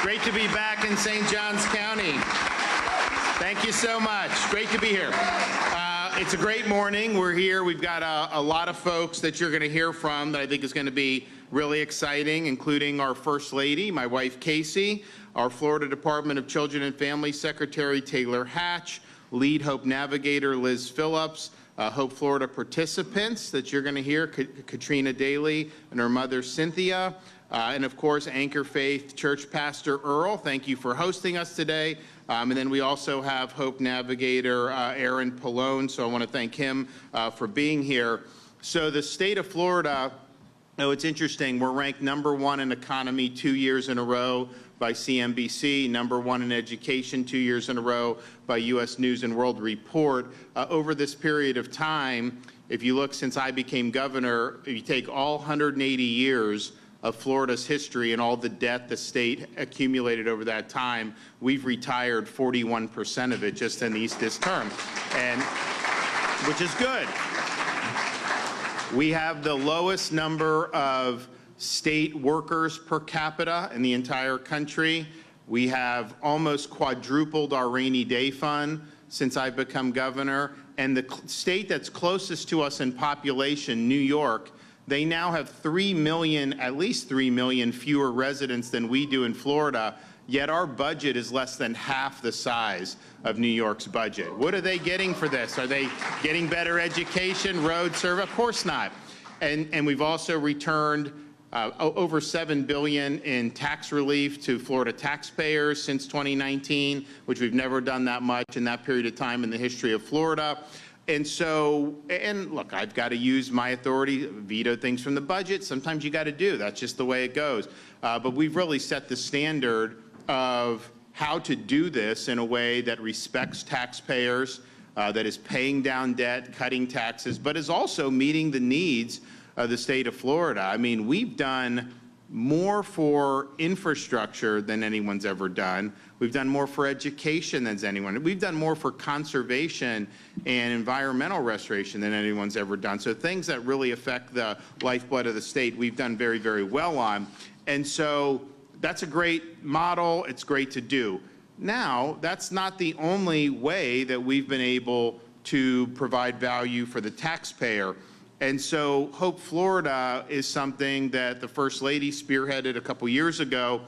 Great to be back in St. Johns County. Thank you so much. Great to be here. It's a great morning. We're here. We've got a lot of folks that you're going to hear from that I think is going to be really exciting, including our First Lady, my wife Casey, our Florida Department of Children and Family Secretary Taylor Hatch, Lead Hope Navigator Liz Phillips, Hope Florida participants that you're going to hear, Katrina Daly and her mother Cynthia, and of course Anchor Faith Church Pastor Earl. Thank you for hosting us today. And then we also have Hope Navigator Aaron Pallone, so I want to thank him for being here. So the state of Florida, it's interesting, we're ranked #1 in economy 2 years in a row by CNBC, #1 in education 2 years in a row by U.S. News and World Report. Over this period of time, if you look since I became governor, if you take all 180 years of Florida's history and all the debt the state accumulated over that time, we've retired 41% of it just in this term, and which is good. We have the lowest number of state workers per capita in the entire country. We have almost quadrupled our rainy day fund since I've become governor, and the state that's closest to us in population, New York, they now have 3 million, at least 3 million fewer residents than we do in Florida, yet our budget is less than half the size of New York's budget. What are they getting for this? Are they getting better education, road service? Of course not. And we've also returned over $7 billion in tax relief to Florida taxpayers since 2019, which we've never done that much in that period of time in the history of Florida. And so, and look, I've got to use my authority, veto things from the budget. Sometimes you got to do. That's just the way it goes. But we've really set the standard of how to do this in a way that respects taxpayers, that is paying down debt, cutting taxes, but is also meeting the needs of the state of Florida. I mean, we've done more for infrastructure than anyone's ever done. We've done more for education than anyone. We've done more for conservation and environmental restoration than anyone's ever done. So things that really affect the lifeblood of the state, we've done very, very well on. And so that's a great model. It's great to do. Now, that's not the only way that we've been able to provide value for the taxpayer. And so Hope Florida is something that the First Lady spearheaded a couple years ago.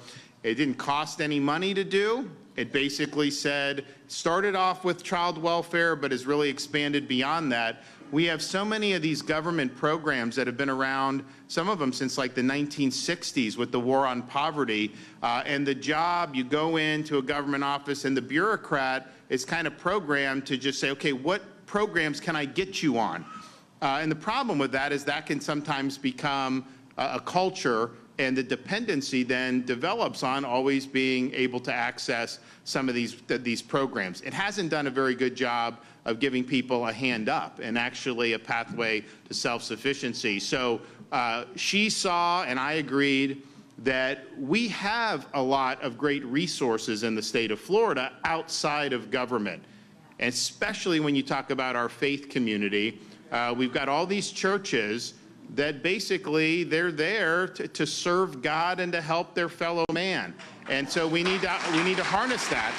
It didn't cost any money to do. It basically said, started off with child welfare, but has really expanded beyond that. We have so many of these government programs that have been around, some of them since like the 1960s with the war on poverty. And the job, you go into a government office and the bureaucrat is kind of programmed to just say, okay, what programs can I get you on? And the problem with that is that can sometimes become a culture, and the dependency then develops on always being able to access some of these programs. It hasn't done a very good job of giving people a hand up and actually a pathway to self-sufficiency. So she saw, and I agreed, that we have a lot of great resources in the state of Florida outside of government, and especially when you talk about our faith community. We've got all these churches that basically they're there to serve God and to help their fellow man. And so we need to harness that.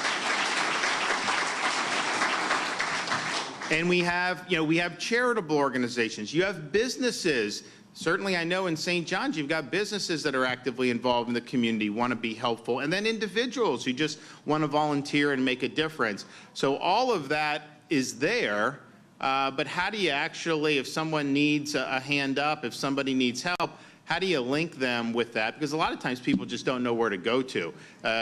And we have charitable organizations. You have businesses. Certainly I know in St. John's you've got businesses that are actively involved in the community, want to be helpful, and then individuals who just want to volunteer and make a difference. So all of that is there. But how do you actually, if someone needs a hand up, if somebody needs help, how do you link them with that? Because a lot of times people just don't know where to go to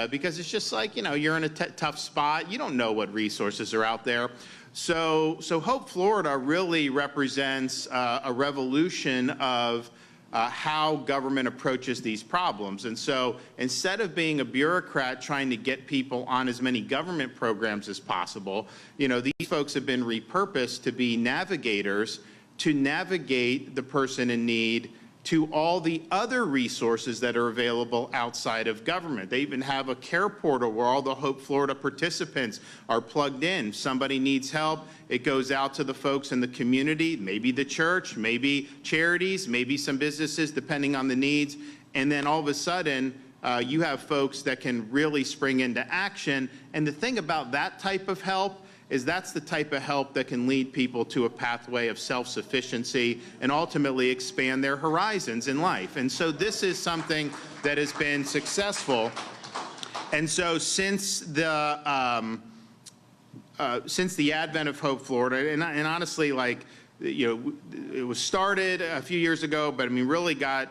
because it's just like, you're in a tough spot. You don't know what resources are out there. So Hope Florida really represents a revolution of how government approaches these problems. And so instead of being a bureaucrat trying to get people on as many government programs as possible, these folks have been repurposed to be navigators to navigate the person in need to all the other resources that are available outside of government. They even have a care portal where all the Hope Florida participants are plugged in. Somebody needs help, it goes out to the folks in the community, maybe the church, maybe charities, maybe some businesses, depending on the needs. And then all of a sudden, you have folks that can really spring into action. And the thing about that type of help is that's the type of help that can lead people to a pathway of self-sufficiency and ultimately expand their horizons in life. And so this is something that has been successful. And so since the advent of Hope Florida, and honestly, like, you know, it was started a few years ago, but I mean, really got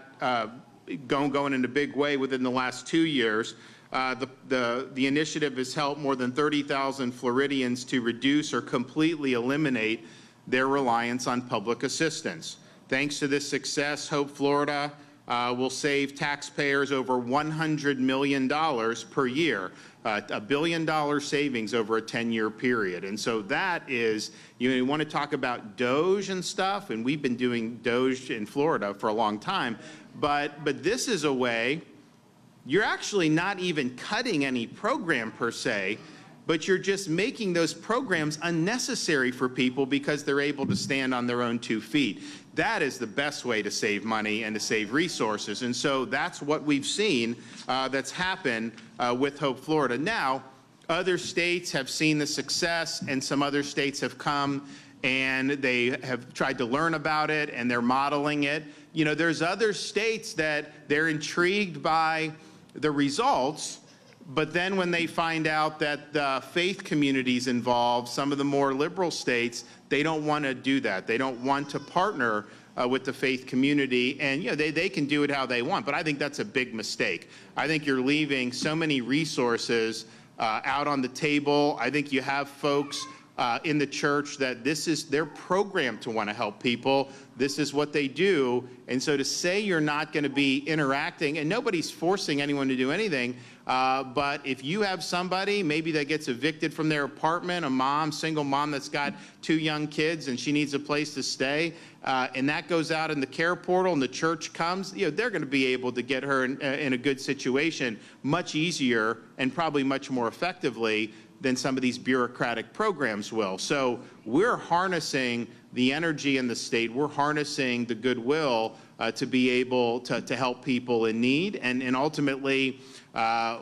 going in a big way within the last 2 years. The initiative has helped more than 30,000 Floridians to reduce or completely eliminate their reliance on public assistance. Thanks to this success, Hope Florida will save taxpayers over $100 million per year, $1 billion savings over a 10-year period. And so that is, you want to talk about DOGE and stuff, and we've been doing DOGE in Florida for a long time, but this is a way. You're actually not even cutting any program per se, but you're just making those programs unnecessary for people because they're able to stand on their own 2 feet. That is the best way to save money and to save resources. And so that's what we've seen that's happened with Hope Florida. Now, other states have seen the success, and some other states have come and they have tried to learn about it and they're modeling it. You know, there's other states that they're intrigued by the results, but then when they find out that the faith communities involved, some of the more liberal states, they don't want to do that. They don't want to partner with the faith community, and you know, they can do it how they want, but I think that's a big mistake. I think you're leaving so many resources out on the table. I think you have folks in the church that this is their program to want to help people. This is what they do. And so to say you're not going to be interacting, and nobody's forcing anyone to do anything, but if you have somebody maybe that gets evicted from their apartment, a mom, single mom that's got 2 young kids and she needs a place to stay, and that goes out in the care portal and the church comes, you know, they're going to be able to get her in a good situation much easier and probably much more effectively than some of these bureaucratic programs will. So we're harnessing the energy in the state. We're harnessing the goodwill to be able to help people in need. And ultimately,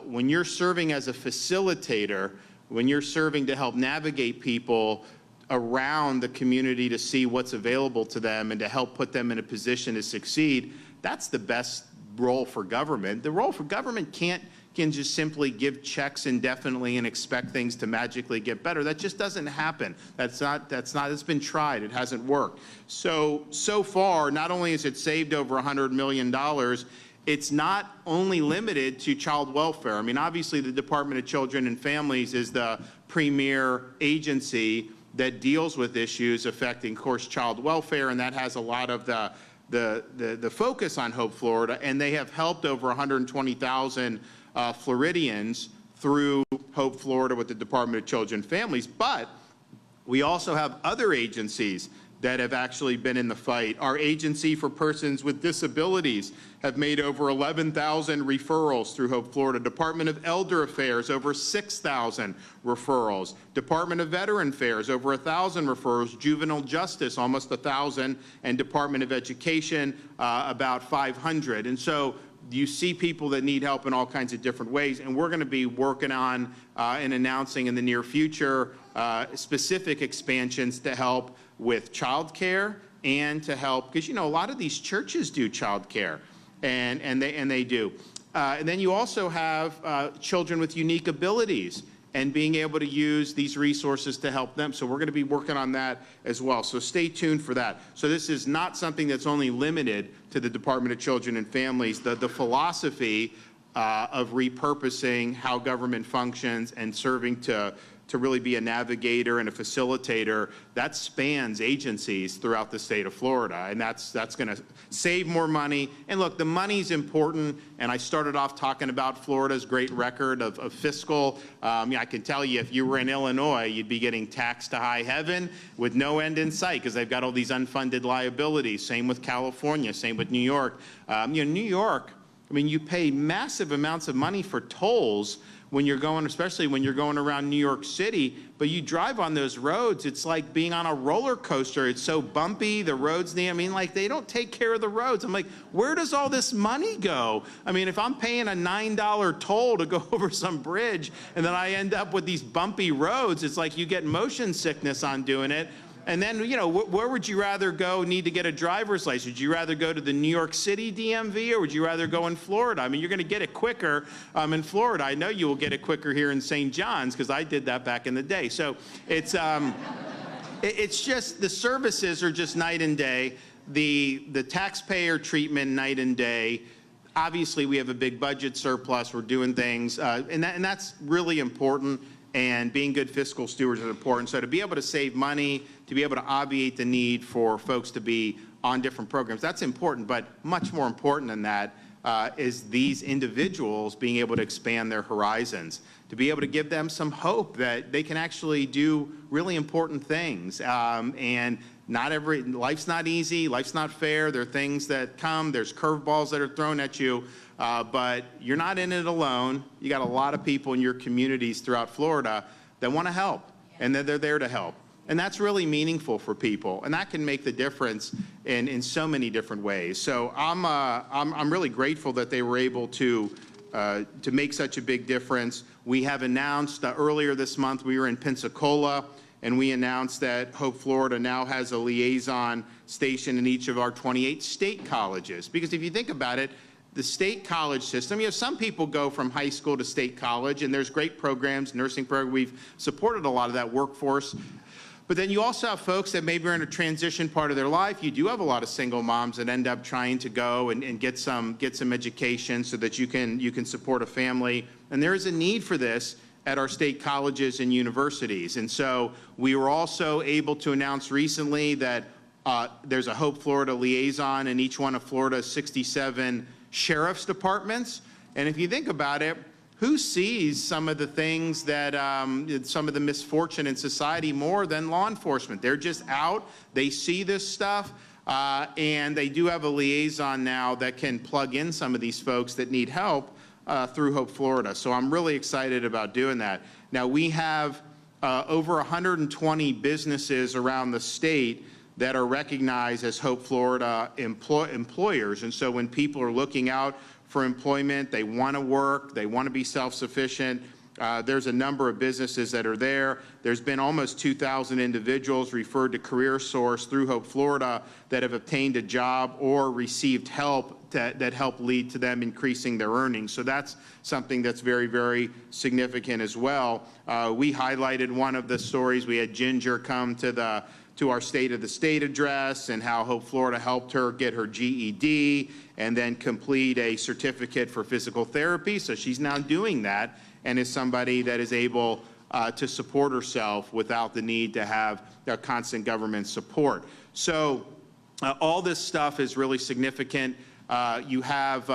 when you're serving as a facilitator, when you're serving to help navigate people around the community to see what's available to them and to help put them in a position to succeed, that's the best role for government. The role for government can just simply give checks indefinitely and expect things to magically get better. That just doesn't happen. It's been tried. It hasn't worked. So far, not only has it saved over $100 million, it's not only limited to child welfare. I mean, obviously the Department of Children and Families is the premier agency that deals with issues affecting, of course, child welfare, and that has a lot of the focus on Hope Florida, and they have helped over 120,000 Floridians through Hope Florida with the Department of Children and Families. But we also have other agencies that have actually been in the fight. Our Agency for Persons with Disabilities have made over 11,000 referrals through Hope Florida. Department of Elder Affairs, over 6,000 referrals. Department of Veteran Affairs, over 1,000 referrals. Juvenile Justice, almost 1,000. And Department of Education, about 500. And so you see people that need help in all kinds of different ways, and we're going to be working on and announcing in the near future specific expansions to help with child care and to help, because you know a lot of these churches do child care, and they do. And then you also have children with unique abilities and being able to use these resources to help them. So we're going to be working on that as well. So stay tuned for that. So this is not something that's only limited to the Department of Children and Families. The philosophy of repurposing how government functions and serving to really be a navigator and a facilitator, that spans agencies throughout the state of Florida, and that's going to save more money. And look, the money's important, and I started off talking about Florida's great record of fiscal. I can tell you, if you were in Illinois, you'd be getting taxed to high heaven with no end in sight because they've got all these unfunded liabilities. Same with California, same with New York. New York, I mean, you pay massive amounts of money for tolls when you're going, especially when you're going around New York City, but you drive on those roads, it's like being on a roller coaster. It's so bumpy, the roads, I mean, like, they don't take care of the roads. I'm like, where does all this money go? I mean, if I'm paying a $9 toll to go over some bridge and then I end up with these bumpy roads, it's like you get motion sickness on doing it. And then, you know, where would you rather go need to get a driver's license? Would you rather go to the New York City DMV, or would you rather go in Florida? I mean, you're going to get it quicker in Florida. I know you will get it quicker here in St. John's, because I did that back in the day. So it's just, the services are just night and day. The taxpayer treatment, night and day. Obviously, we have a big budget surplus. We're doing things, and that's really important. And being good fiscal stewards is important. So to be able to save money, to be able to obviate the need for folks to be on different programs, that's important. But much more important than that is these individuals being able to expand their horizons, to be able to give them some hope that they can actually do really important things. And life's not easy, life's not fair. There are things that come, there's curveballs that are thrown at you. But you're not in it alone. You got a lot of people in your communities throughout Florida that want to help, and they're there to help. And that's really meaningful for people, and that can make the difference in so many different ways. So I'm really grateful that they were able to make such a big difference. We have announced earlier this month, we were in Pensacola, and we announced that Hope Florida now has a liaison station in each of our 28 state colleges. Because if you think about it, the state college system, you know, some people go from high school to state college, and there's great programs, nursing programs. We've supported a lot of that workforce. But then you also have folks that maybe are in a transition part of their life. You do have a lot of single moms that end up trying to go and get some education so that you can support a family. And there is a need for this at our state colleges and universities. And so we were also able to announce recently that there's a Hope Florida liaison in each one of Florida's 67 sheriff's departments. And if you think about it, who sees some of the things that, some of the misfortune in society more than law enforcement? They're just out, they see this stuff, and they do have a liaison now that can plug in some of these folks that need help through Hope Florida. So I'm really excited about doing that. Now, we have over 120 businesses around the state that are recognized as Hope Florida employers. And so when people are looking out for employment, they want to work, they want to be self-sufficient, there's a number of businesses that are there. There's been almost 2,000 individuals referred to CareerSource through Hope Florida that have obtained a job or received help that help lead to them increasing their earnings. So that's something that's very, very significant as well. We highlighted one of the stories. We had Ginger come to our State of the State address, and how Hope Florida helped her get her GED and then complete a certificate for physical therapy. So she's now doing that and is somebody that is able to support herself without the need to have constant government support. So all this stuff is really significant. You have,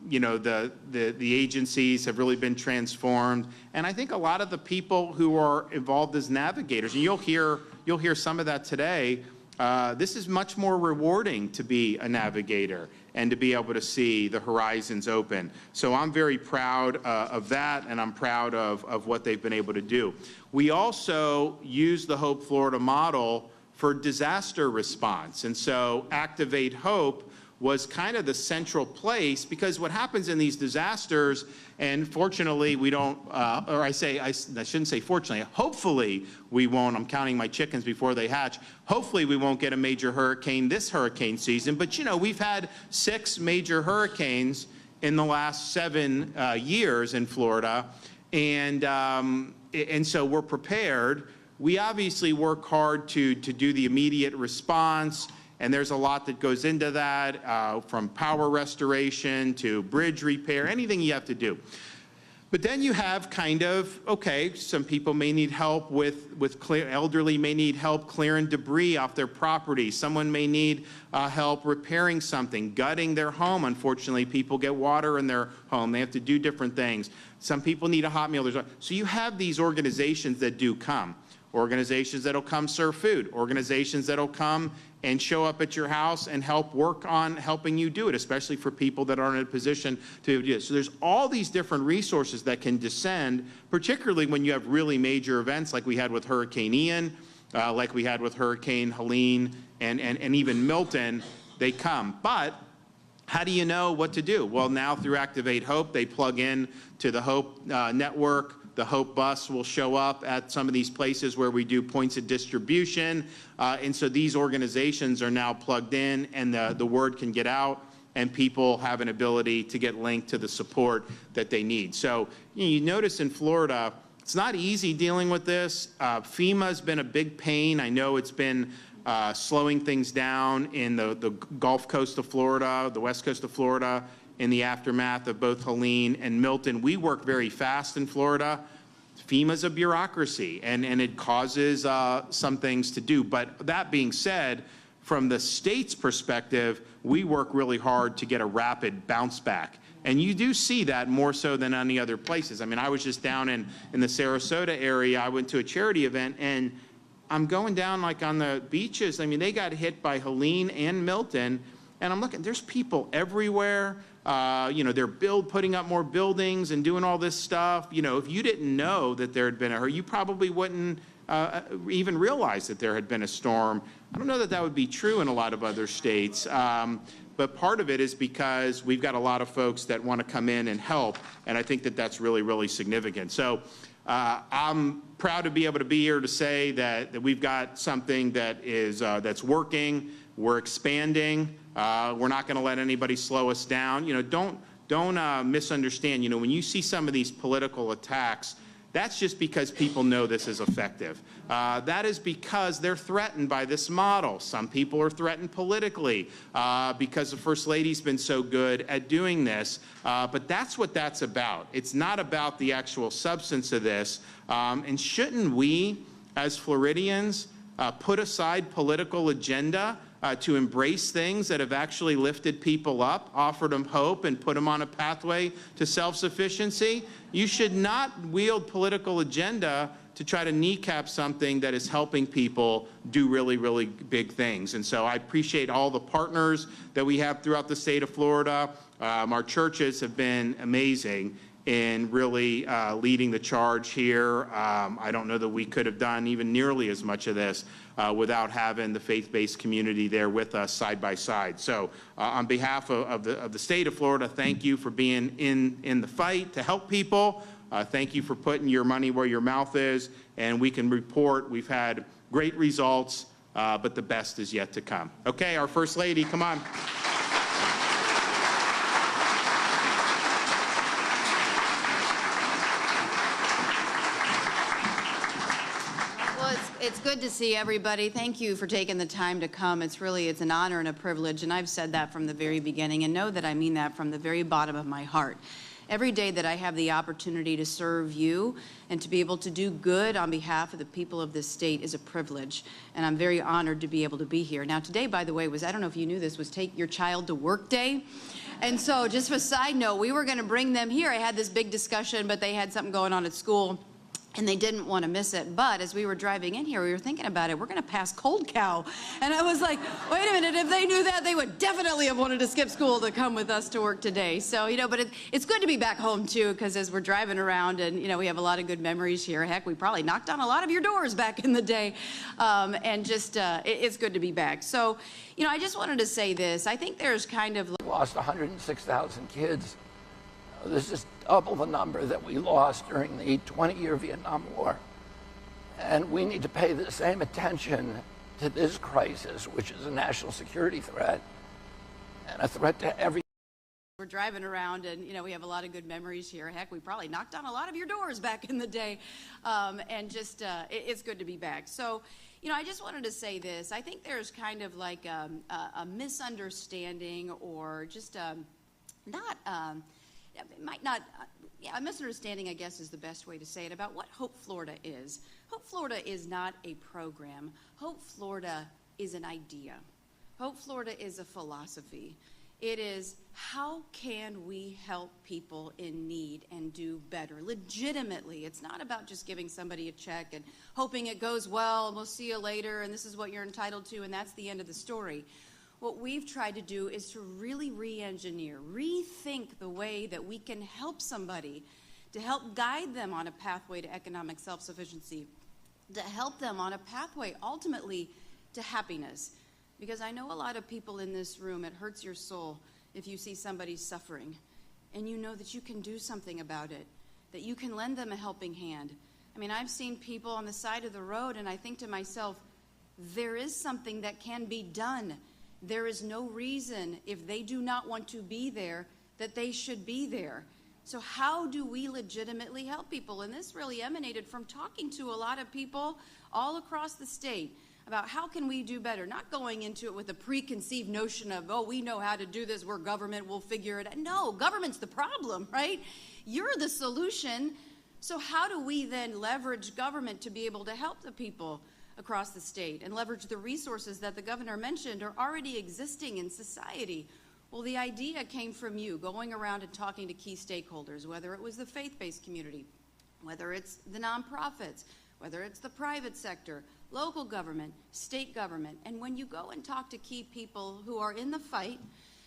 you know, the agencies have really been transformed. And I think a lot of the people who are involved as navigators, and you'll hear some of that today, this is much more rewarding to be a navigator and to be able to see the horizons open. So I'm very proud of that, and I'm proud of what they've been able to do. We also use the Hope Florida model for disaster response. And so Activate Hope was kind of the central place, because what happens in these disasters, and fortunately we don't, or I shouldn't say fortunately, hopefully we won't, I'm counting my chickens before they hatch, hopefully we won't get a major hurricane this hurricane season, but you know, we've had 6 major hurricanes in the last 7 years in Florida, and so we're prepared. We obviously work hard to do the immediate response, and there's a lot that goes into that, from power restoration to bridge repair, anything you have to do. But then you have kind of, okay, some people may need help elderly may need help clearing debris off their property. Someone may need help repairing something, gutting their home. Unfortunately, people get water in their home. They have to do different things. Some people need a hot meal. So you have these organizations that do come. organizations that'll come serve food, organizations that'll come and show up at your house and help work on helping you do it, especially for people that aren't in a position to do it. So there's all these different resources that can descend, particularly when you have really major events like we had with Hurricane Ian, like we had with Hurricane Helene, and even Milton. They come. But how do you know what to do? Well, now through Activate Hope, they plug in to the Hope network. The Hope bus will show up at some of these places where we do points of distribution. And so these organizations are now plugged in, and the word can get out, and people have an ability to get linked to the support that they need. So you notice in Florida, it's not easy dealing with this. FEMA's been a big pain. I know it's been slowing things down in the Gulf Coast of Florida, the West Coast of Florida, in the aftermath of both Helene and Milton. We work very fast in Florida. FEMA's a bureaucracy, and it causes some things to do. But that being said, from the state's perspective, we work really hard to get a rapid bounce back. And you do see that more so than any other places. I mean, I was just down in the Sarasota area. I went to a charity event, and I'm going down like on the beaches. I mean, they got hit by Helene and Milton, and I'm looking, there's people everywhere. You know, they're putting up more buildings and doing all this stuff. You know, if you didn't know that there had been a hurricane, you probably wouldn't even realize that there had been a storm. I don't know that that would be true in a lot of other states. But part of it is because we've got a lot of folks that want to come in and help, and I think that that's really, really significant. So I'm proud to be able to be here to say that we've got something that is that's working. We're expanding. We're not going to let anybody slow us down. You know, don't misunderstand. You know, when you see some of these political attacks, that's just because people know this is effective. That is because they're threatened by this model. Some people are threatened politically because the First Lady's been so good at doing this. But that's what that's about. It's not about the actual substance of this. And shouldn't we, as Floridians, put aside political agenda to embrace things that have actually lifted people up, offered them hope, and put them on a pathway to self-sufficiency? You should not wield political agenda to try to kneecap something that is helping people do really, really big things. And so I appreciate all the partners that we have throughout the state of Florida. Our churches have been amazing in really leading the charge here. I don't know that we could have done even nearly as much of this without having the faith-based community there with us side by side. So on behalf of the state of Florida, thank you for being in the fight to help people. Thank you for putting your money where your mouth is, and we can report we've had great results, but the best is yet to come. Okay, our First Lady, come on. It's good to see everybody. Thank you for taking the time to come. It's an honor and a privilege, and I've said that from the very beginning, and know that I mean that from the very bottom of my heart. Every day that I have the opportunity to serve you and to be able to do good on behalf of the people of this state is a privilege, and I'm very honored to be able to be here. Now today, by the way, I don't know if you knew this, was Take Your Child to Work Day. And so just a side note, we were gonna bring them here. I had this big discussion, but they had something going on at school, and they didn't want to miss it. But as we were driving in here, we were thinking about it. We're going to pass Cold Cow. And I was like, wait a minute, if they knew that, they would definitely have wanted to skip school to come with us to work today. So, you know, but it's good to be back home, too, because as we're driving around and, you know, we have a lot of good memories here. Heck, we probably knocked on a lot of your doors back in the day. And just, it's good to be back. So, you know, I just wanted to say this. I think there's kind of... We lost 106,000 kids. This is double the number that we lost during the 20-year Vietnam War. And we need to pay the same attention to this crisis, which is a national security threat and a threat to every... We're driving around and, you know, we have a lot of good memories here. Heck, we probably knocked on a lot of your doors back in the day. And just, it's good to be back. So, you know, I just wanted to say this. I think there's kind of like a misunderstanding or just a misunderstanding, I guess, is the best way to say it, about what Hope Florida is. Hope Florida is not a program. Hope Florida is an idea. Hope Florida is a philosophy. It is, how can we help people in need and do better legitimately? It's not about just giving somebody a check and hoping it goes well and we'll see you later and this is what you're entitled to and that's the end of the story. What we've tried to do is to really re-engineer, rethink the way that we can help somebody, to help guide them on a pathway to economic self-sufficiency, to help them on a pathway ultimately to happiness. Because I know a lot of people in this room, it hurts your soul if you see somebody suffering and you know that you can do something about it, that you can lend them a helping hand. I mean, I've seen people on the side of the road and I think to myself, there is something that can be done. There is no reason, if they do not want to be there, that they should be there. So how do we legitimately help people? And this really emanated from talking to a lot of people all across the state about how can we do better, not going into it with a preconceived notion of, oh, we know how to do this, we're government, we'll figure it out. No, government's the problem, right? You're the solution. So how do we then leverage government to be able to help the people across the state and leverage the resources that the governor mentioned are already existing in society? Well, the idea came from you going around and talking to key stakeholders, whether it was the faith-based community, whether it's the nonprofits, whether it's the private sector, local government, state government. And when you go and talk to key people who are in the fight,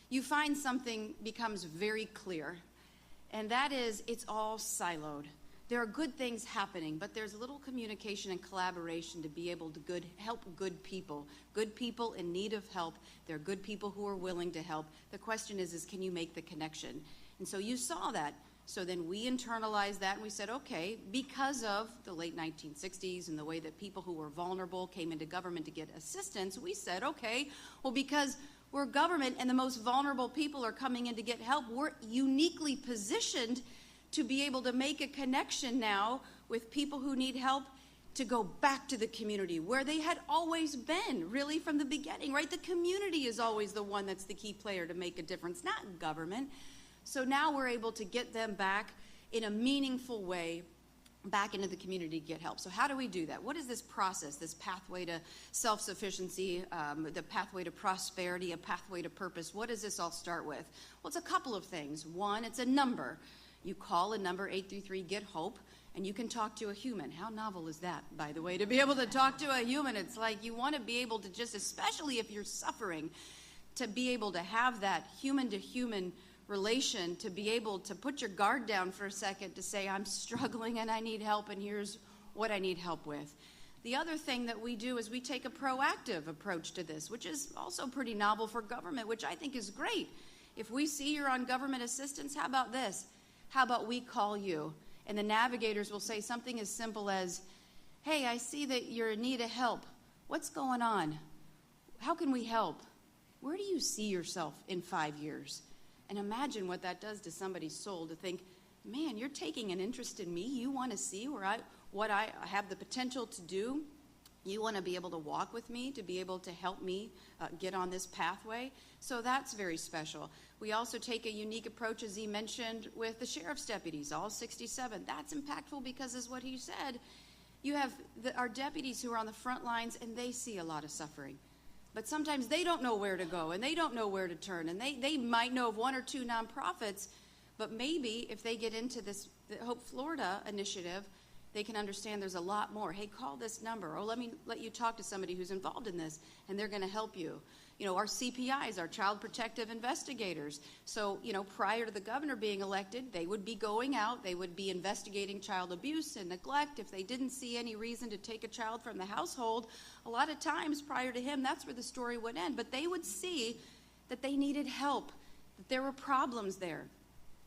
you find something becomes very clear. And that is, it's all siloed. There are good things happening, but there's little communication and collaboration to be able to help good people in need of help. There are good people who are willing to help. The question is can you make the connection? And so you saw that. So then we internalized that and we said, okay, because of the late 1960s and the way that people who were vulnerable came into government to get assistance, we said, okay, well, because we're government and the most vulnerable people are coming in to get help, we're uniquely positioned to be able to make a connection now with people who need help to go back to the community where they had always been, really from the beginning, right? The community is always the one that's the key player to make a difference, not government. So now we're able to get them back in a meaningful way back into the community to get help. So how do we do that? What is this process, this pathway to self-sufficiency, the pathway to prosperity, a pathway to purpose? What does this all start with? Well, it's a couple of things. One, it's a number. You call a number 833-GET-HOPE, and you can talk to a human. How novel is that, by the way, to be able to talk to a human? It's like you want to be able to just, especially if you're suffering, to be able to have that human-to-human relation, to be able to put your guard down for a second to say, I'm struggling and I need help and here's what I need help with. The other thing that we do is we take a proactive approach to this, which is also pretty novel for government, which I think is great. If we see you're on government assistance, how about this? How about we call you? And the navigators will say something as simple as, hey, I see that you're in need of help. What's going on? How can we help? Where do you see yourself in 5 years? And imagine what that does to somebody's soul to think, man, you're taking an interest in me. You want to see what I have the potential to do. You want to be able to walk with me, to be able to help me get on this pathway. So that's very special. We also take a unique approach, as he mentioned, with the sheriff's deputies, all 67. That's impactful because, as what he said, you have our deputies who are on the front lines, and they see a lot of suffering. But sometimes they don't know where to go, and they don't know where to turn, and they might know of one or two nonprofits, but maybe if they get into this the Hope Florida initiative, they can understand there's a lot more. Hey, call this number, or let me let you talk to somebody who's involved in this, and they're going to help you. You know, our CPIs, our Child Protective Investigators. So, you know, prior to the governor being elected, they would be going out, they would be investigating child abuse and neglect. If they didn't see any reason to take a child from the household, a lot of times prior to him, that's where the story would end. But they would see that they needed help, that there were problems there.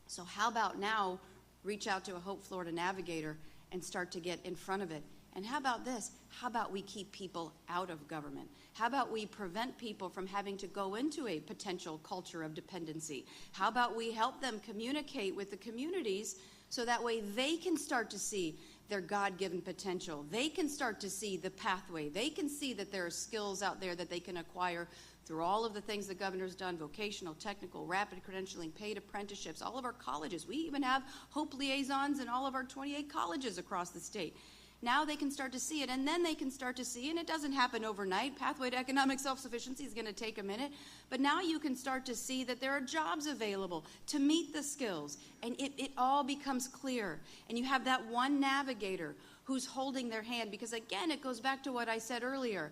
So how about now reach out to a Hope Florida Navigator and start to get in front of it? And how about this? How about we keep people out of government? How about we prevent people from having to go into a potential culture of dependency? How about we help them communicate with the communities so that way they can start to see their God-given potential. They can start to see the pathway. They can see that there are skills out there that they can acquire through all of the things the governor's done, vocational, technical, rapid credentialing, paid apprenticeships, all of our colleges. We even have Hope liaisons in all of our 28 colleges across the state. Now they can start to see it, and then they can start to see, and it doesn't happen overnight. Pathway to economic self-sufficiency is going to take a minute, but now you can start to see that there are jobs available to meet the skills, and it all becomes clear. And you have that one navigator who's holding their hand, because again, it goes back to what I said earlier.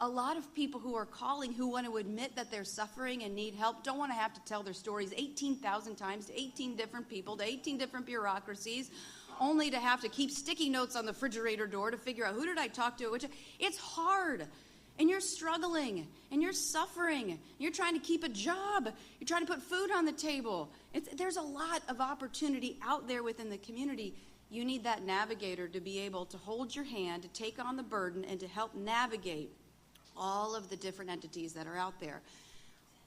A lot of people who are calling, who want to admit that they're suffering and need help, don't want to have to tell their stories 18,000 times to 18 different people, to 18 different bureaucracies, only to have to keep sticky notes on the refrigerator door to figure out who did I talk to. It's hard. And you're struggling, and you're suffering, and you're trying to keep a job, you're trying to put food on the table. There's a lot of opportunity out there within the community. You need that navigator to be able to hold your hand, to take on the burden, and to help navigate all of the different entities that are out there.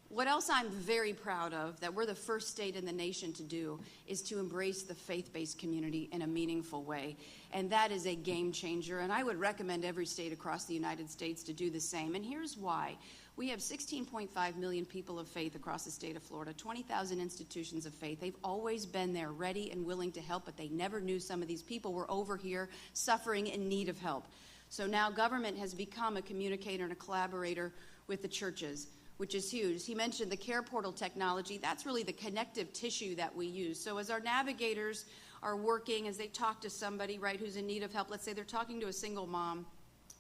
What else I'm very proud of, that we're the first state in the nation to do, is to embrace the faith-based community in a meaningful way. And that is a game changer, and I would recommend every state across the United States to do the same. And here's why. We have 16.5 million people of faith across the state of Florida, 20,000 institutions of faith. They've always been there, ready and willing to help, but they never knew some of these people were over here suffering in need of help. So now government has become a communicator and a collaborator with the churches, which is huge. He mentioned the care portal technology. That's really the connective tissue that we use. So as our navigators are working, as they talk to somebody, right, who's in need of help, let's say they're talking to a single mom,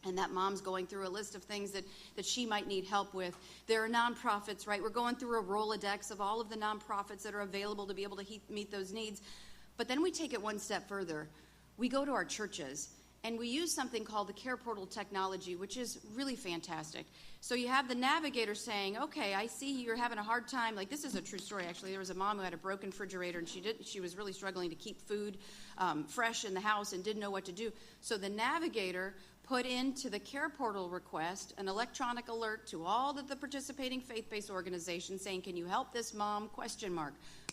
and that mom's going through a list of things that she might need help with. There are nonprofits, right? We're going through a Rolodex of all of the nonprofits that are available to be able to meet those needs. But then we take it one step further. We go to our churches, and we use something called the care portal technology, which is really fantastic. So you have the navigator saying, okay, I see you're having a hard time. Like, this is a true story, actually. There was a mom who had a broken refrigerator, and she was really struggling to keep food fresh in the house and didn't know what to do. So the navigator put into the care portal request an electronic alert to all of the participating faith-based organizations saying, can you help this mom? ?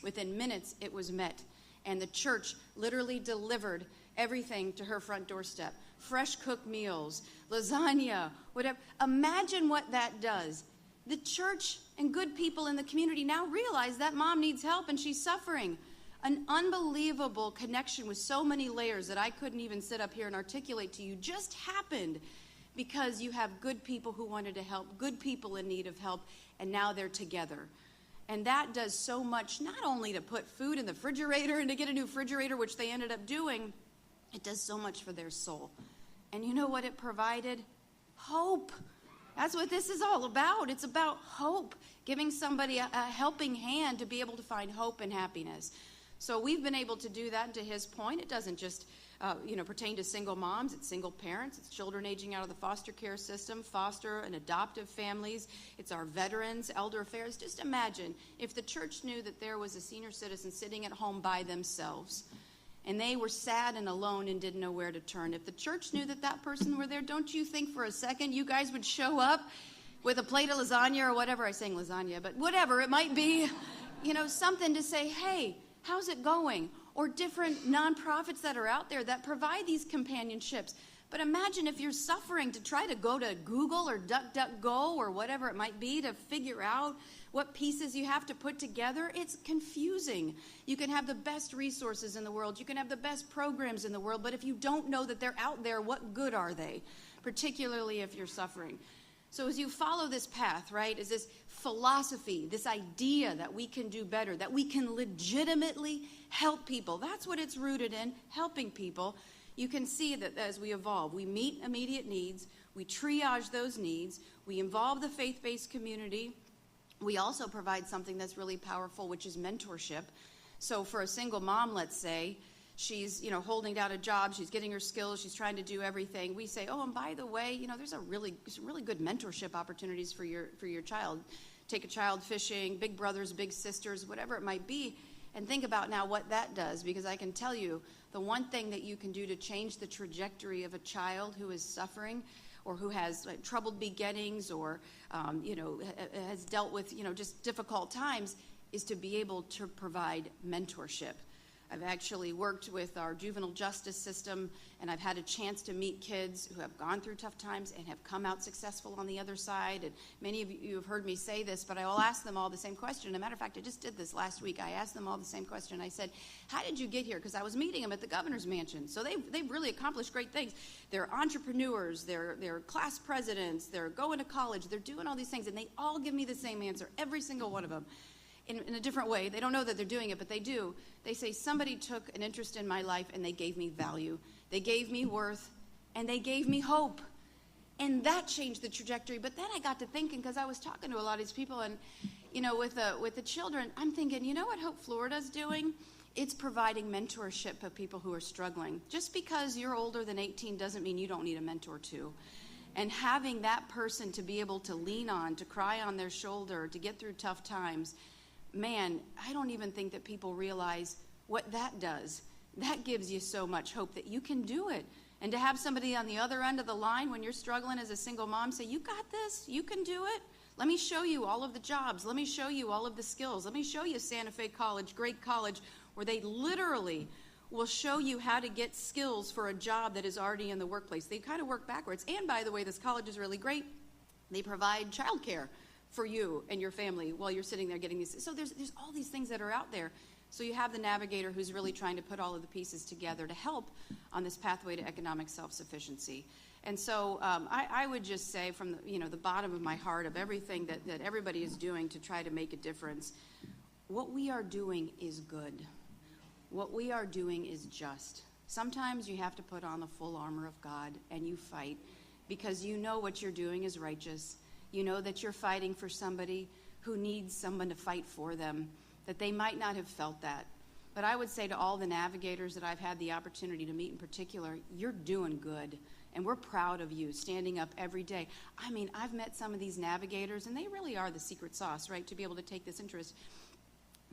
Within minutes, it was met. And the church literally delivered everything to her front doorstep. Fresh cooked meals, lasagna, whatever. Imagine what that does. The church and good people in the community now realize that mom needs help and she's suffering. An unbelievable connection with so many layers that I couldn't even sit up here and articulate to you just happened because you have good people who wanted to help, good people in need of help, and now they're together. And that does so much, not only to put food in the refrigerator and to get a new refrigerator, which they ended up doing, it does so much for their soul. And you know what it provided? Hope. That's what this is all about. It's about hope, giving somebody a helping hand to be able to find hope and happiness. So we've been able to do that. And to his point, it doesn't just pertain to single moms. It's single parents. It's children aging out of the foster care system, foster and adoptive families. It's our veterans, elder affairs. Just imagine if the church knew that there was a senior citizen sitting at home by themselves and they were sad and alone and didn't know where to turn. If the church knew that that person were there, don't you think for a second you guys would show up with a plate of lasagna or whatever? I sang lasagna, but whatever it might be, something to say, hey, how's it going? Or different nonprofits that are out there that provide these companionships. But imagine if you're suffering to try to go to Google or DuckDuckGo or whatever it might be to figure out what pieces you have to put together. It's confusing. You can have the best resources in the world. You can have the best programs in the world. But if you don't know that they're out there, what good are they? Particularly if you're suffering. So as you follow this path, right, is this philosophy, this idea that we can do better, that we can legitimately help people. That's what it's rooted in, helping people. You can see that as we evolve, we meet immediate needs, we triage those needs, we involve the faith-based community. We also provide something that's really powerful, which is mentorship. So for a single mom, let's say, she's, holding down a job, she's getting her skills, she's trying to do everything. We say, oh, and by the way, there's some really good mentorship opportunities for your child. Take a child fishing, big brothers, big sisters, whatever it might be, and think about now what that does, because I can tell you the one thing that you can do to change the trajectory of a child who is suffering or who has troubled beginnings or, has dealt with, just difficult times is to be able to provide mentorship. I've actually worked with our juvenile justice system, and I've had a chance to meet kids who have gone through tough times and have come out successful on the other side. And many of you have heard me say this, but I will ask them all the same question. As a matter of fact, I just did this last week. I asked them all the same question. I said, how did you get here? Because I was meeting them at the governor's mansion. So they've really accomplished great things. They're entrepreneurs, they're class presidents, they're going to college, they're doing all these things, and they all give me the same answer, every single one of them. In a different way. They don't know that they're doing it, but they do. They say, somebody took an interest in my life and they gave me value. They gave me worth, and they gave me hope. And that changed the trajectory. But then I got to thinking, because I was talking to a lot of these people, and, with the children, I'm thinking, you know what Hope Florida's doing? It's providing mentorship of people who are struggling. Just because you're older than 18 doesn't mean you don't need a mentor too. And having that person to be able to lean on, to cry on their shoulder, to get through tough times, man, I don't even think that people realize what that does. That gives you so much hope that you can do it. And to have somebody on the other end of the line when you're struggling as a single mom say, you got this, you can do it. Let me show you all of the jobs. Let me show you all of the skills. Let me show you Santa Fe College, great college, where they literally will show you how to get skills for a job that is already in the workplace. They kind of work backwards. And by the way, this college is really great. They provide childcare for you and your family while you're sitting there getting these. So there's all these things that are out there. So you have the Navigator who's really trying to put all of the pieces together to help on this pathway to economic self-sufficiency. And so I would just say from the bottom of my heart of everything that everybody is doing to try to make a difference, what we are doing is good. What we are doing is just. Sometimes you have to put on the full armor of God and you fight because you know what you're doing is righteous. You know that you're fighting for somebody who needs someone to fight for them, that they might not have felt that. But I would say to all the navigators that I've had the opportunity to meet in particular, you're doing good. And we're proud of you standing up every day. I mean, I've met some of these navigators, and they really are the secret sauce, right, to be able to take this interest.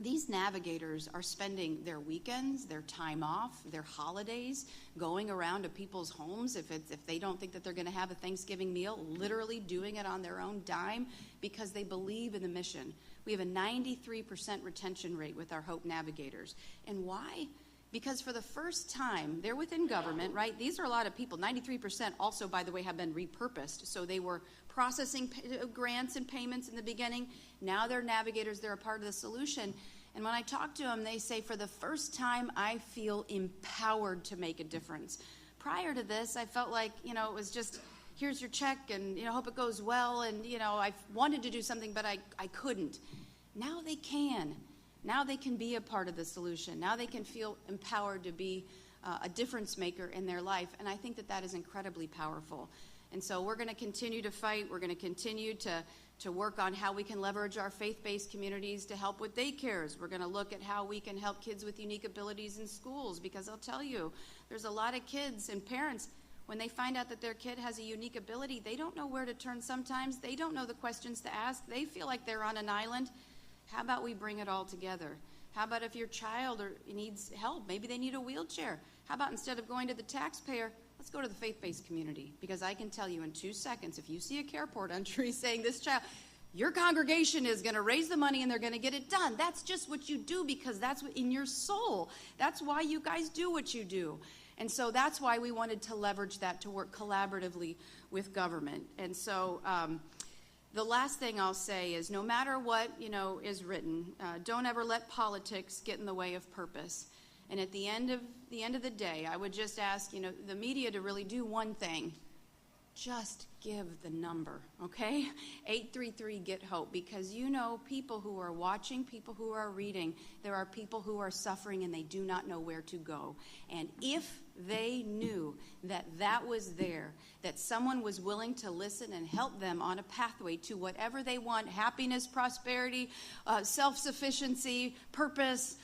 These navigators are spending their weekends, their time off, their holidays, going around to people's homes if they don't think that they're going to have a Thanksgiving meal, literally doing it on their own dime because they believe in the mission. We have a 93% retention rate with our Hope Navigators. And why? Because for the first time, they're within government, right? These are a lot of people. 93% also, by the way, have been repurposed. So they were processing grants and payments in the beginning. Now they're navigators. They're a part of the solution. And when I talk to them, they say, for the first time, I feel empowered to make a difference. Prior to this, I felt like, it was just, here's your check and, hope it goes well. And, I wanted to do something, but I couldn't. Now they can. Now they can be a part of the solution. Now they can feel empowered to be a difference maker in their life. And I think that is incredibly powerful. And so we're going to continue to fight. We're going to continue to work on how we can leverage our faith-based communities to help with daycares. We're going to look at how we can help kids with unique abilities in schools, because I'll tell you, there's a lot of kids and parents, when they find out that their kid has a unique ability, they don't know where to turn sometimes. They don't know the questions to ask. They feel like they're on an island. How about we bring it all together? How about if your child needs help, maybe they need a wheelchair? How about instead of going to the taxpayer, let's go to the faith-based community? Because I can tell you in 2 seconds, if you see a CarePort entry saying this child, your congregation is going to raise the money and they're going to get it done. That's just what you do because that's what in your soul. That's why you guys do what you do. And so that's why we wanted to leverage that to work collaboratively with government. And so the last thing I'll say is no matter what, is written, don't ever let politics get in the way of purpose. And at the end of the day, I would just ask, the media to really do one thing. Just give the number, okay? 833-GET-HOPE, because people who are watching, people who are reading, there are people who are suffering and they do not know where to go. And if they knew that was there, that someone was willing to listen and help them on a pathway to whatever they want, happiness, prosperity, self-sufficiency, purpose,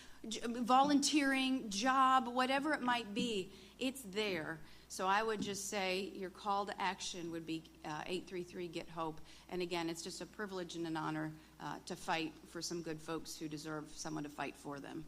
volunteering, job, whatever it might be, it's there. So I would just say your call to action would be 833-GET-HOPE. And again, it's just a privilege and an honor to fight for some good folks who deserve someone to fight for them.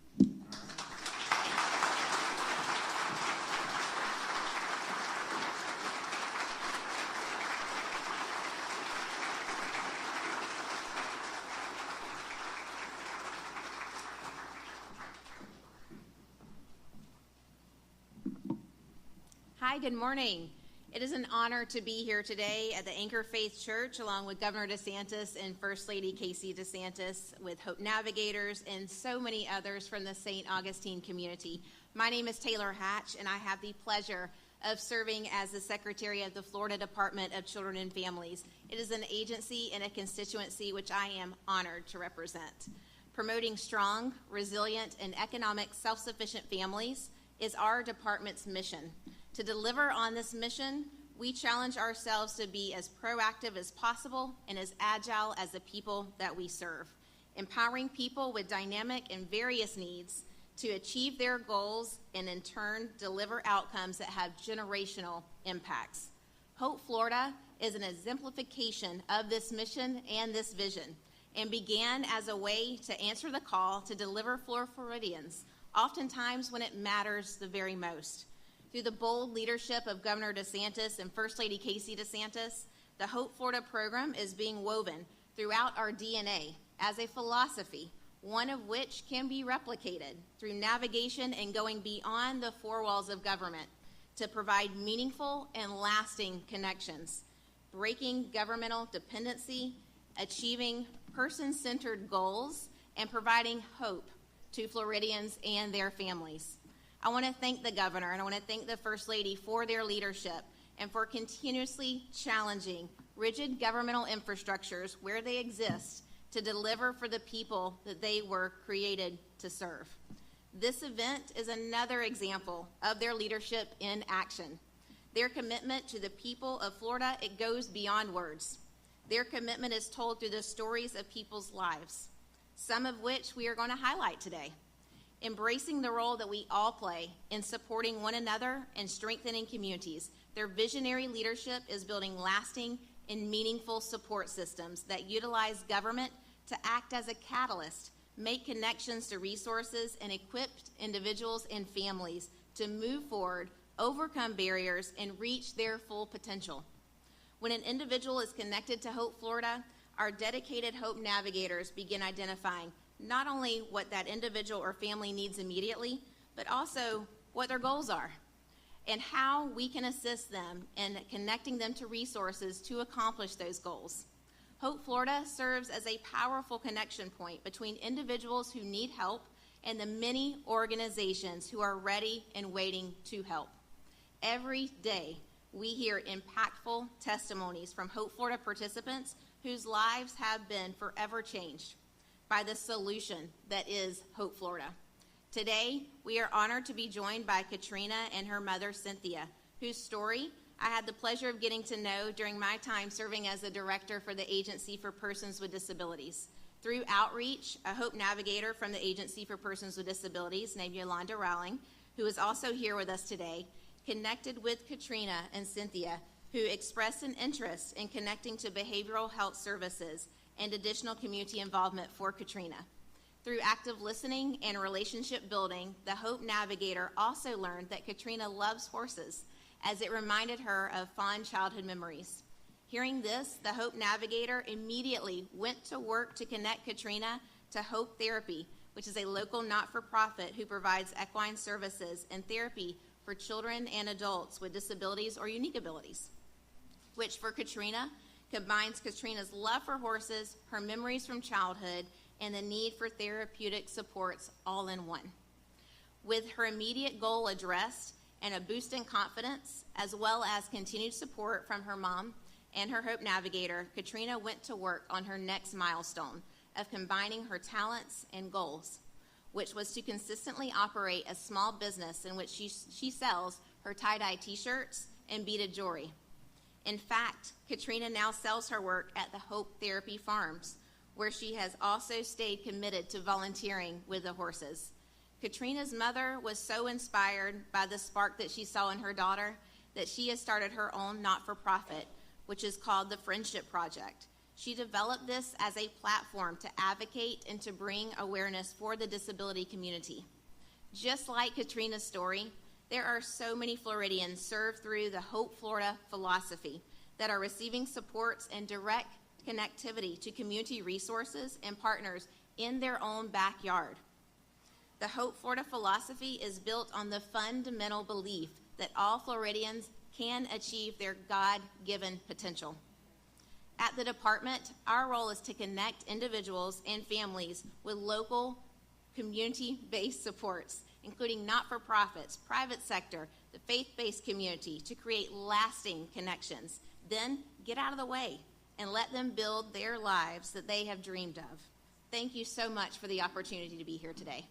Hi, good morning. It is an honor to be here today at the Anchor Faith Church along with Governor DeSantis and First Lady Casey DeSantis, with Hope Navigators and so many others from the St. Augustine community. My name is Taylor Hatch, and I have the pleasure of serving as the Secretary of the Florida Department of Children and Families. It is an agency and a constituency which I am honored to represent. Promoting strong, resilient, and economic self-sufficient families is our department's mission. To deliver on this mission, we challenge ourselves to be as proactive as possible and as agile as the people that we serve, empowering people with dynamic and various needs to achieve their goals and in turn deliver outcomes that have generational impacts. Hope Florida is an exemplification of this mission and this vision, and began as a way to answer the call to deliver for Floridians, oftentimes when it matters the very most. Through the bold leadership of Governor DeSantis and First Lady Casey DeSantis, the Hope Florida program is being woven throughout our DNA as a philosophy, one of which can be replicated through navigation and going beyond the four walls of government to provide meaningful and lasting connections, breaking governmental dependency, achieving person-centered goals, and providing hope to Floridians and their families. I want to thank the governor and I want to thank the First Lady for their leadership and for continuously challenging rigid governmental infrastructures where they exist to deliver for the people that they were created to serve. This event is another example of their leadership in action. Their commitment to the people of Florida, it goes beyond words. Their commitment is told through the stories of people's lives, some of which we are going to highlight today. Embracing the role that we all play in supporting one another and strengthening communities, their visionary leadership is building lasting and meaningful support systems that utilize government to act as a catalyst, make connections to resources, and equip individuals and families to move forward, overcome barriers, and reach their full potential. When an individual is connected to Hope Florida, our dedicated Hope Navigators begin identifying not only what that individual or family needs immediately, but also what their goals are and how we can assist them in connecting them to resources to accomplish those goals. Hope Florida serves as a powerful connection point between individuals who need help and the many organizations who are ready and waiting to help. Every day, we hear impactful testimonies from Hope Florida participants whose lives have been forever changed by the solution that is Hope Florida. Today, we are honored to be joined by Katrina and her mother, Cynthia, whose story I had the pleasure of getting to know during my time serving as the director for the Agency for Persons with Disabilities. Through outreach, a Hope Navigator from the Agency for Persons with Disabilities named Yolanda Rowling, who is also here with us today, connected with Katrina and Cynthia, who expressed an interest in connecting to behavioral health services and additional community involvement for Katrina. Through active listening and relationship building, the Hope Navigator also learned that Katrina loves horses, as it reminded her of fond childhood memories. Hearing this, the Hope Navigator immediately went to work to connect Katrina to Hope Therapy, which is a local not-for-profit who provides equine services and therapy for children and adults with disabilities or unique abilities, which for Katrina combines Katrina's love for horses, her memories from childhood, and the need for therapeutic supports all in one. With her immediate goal addressed and a boost in confidence, as well as continued support from her mom and her Hope Navigator, Katrina went to work on her next milestone of combining her talents and goals, which was to consistently operate a small business in which she sells her tie-dye t-shirts and beaded jewelry. In fact, Katrina now sells her work at the Hope Therapy Farms, where she has also stayed committed to volunteering with the horses. Katrina's mother was so inspired by the spark that she saw in her daughter that she has started her own not-for-profit, which is called the Friendship Project. She developed this as a platform to advocate and to bring awareness for the disability community. Just like Katrina's story, there are so many Floridians served through the Hope Florida philosophy that are receiving supports and direct connectivity to community resources and partners in their own backyard. The Hope Florida philosophy is built on the fundamental belief that all Floridians can achieve their God-given potential. At the department, our role is to connect individuals and families with local community-based supports, including not-for-profits, private sector, the faith-based community, to create lasting connections. Then get out of the way and let them build their lives that they have dreamed of. Thank you so much for the opportunity to be here today.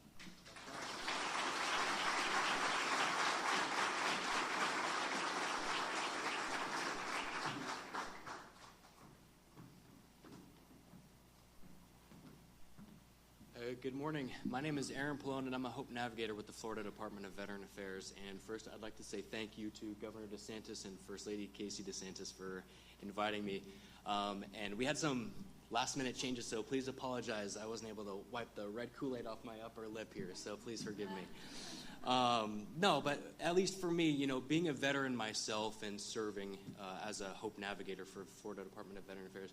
Good morning. My name is Aaron Pallone, and I'm a Hope Navigator with the Florida Department of Veteran Affairs. And first, I'd like to say thank you to Governor DeSantis and First Lady Casey DeSantis for inviting me. And we had some last-minute changes, so please apologize. I wasn't able to wipe the red Kool-Aid off my upper lip here, so please forgive me. No, but at least for me, being a veteran myself and serving as a Hope Navigator for Florida Department of Veteran Affairs,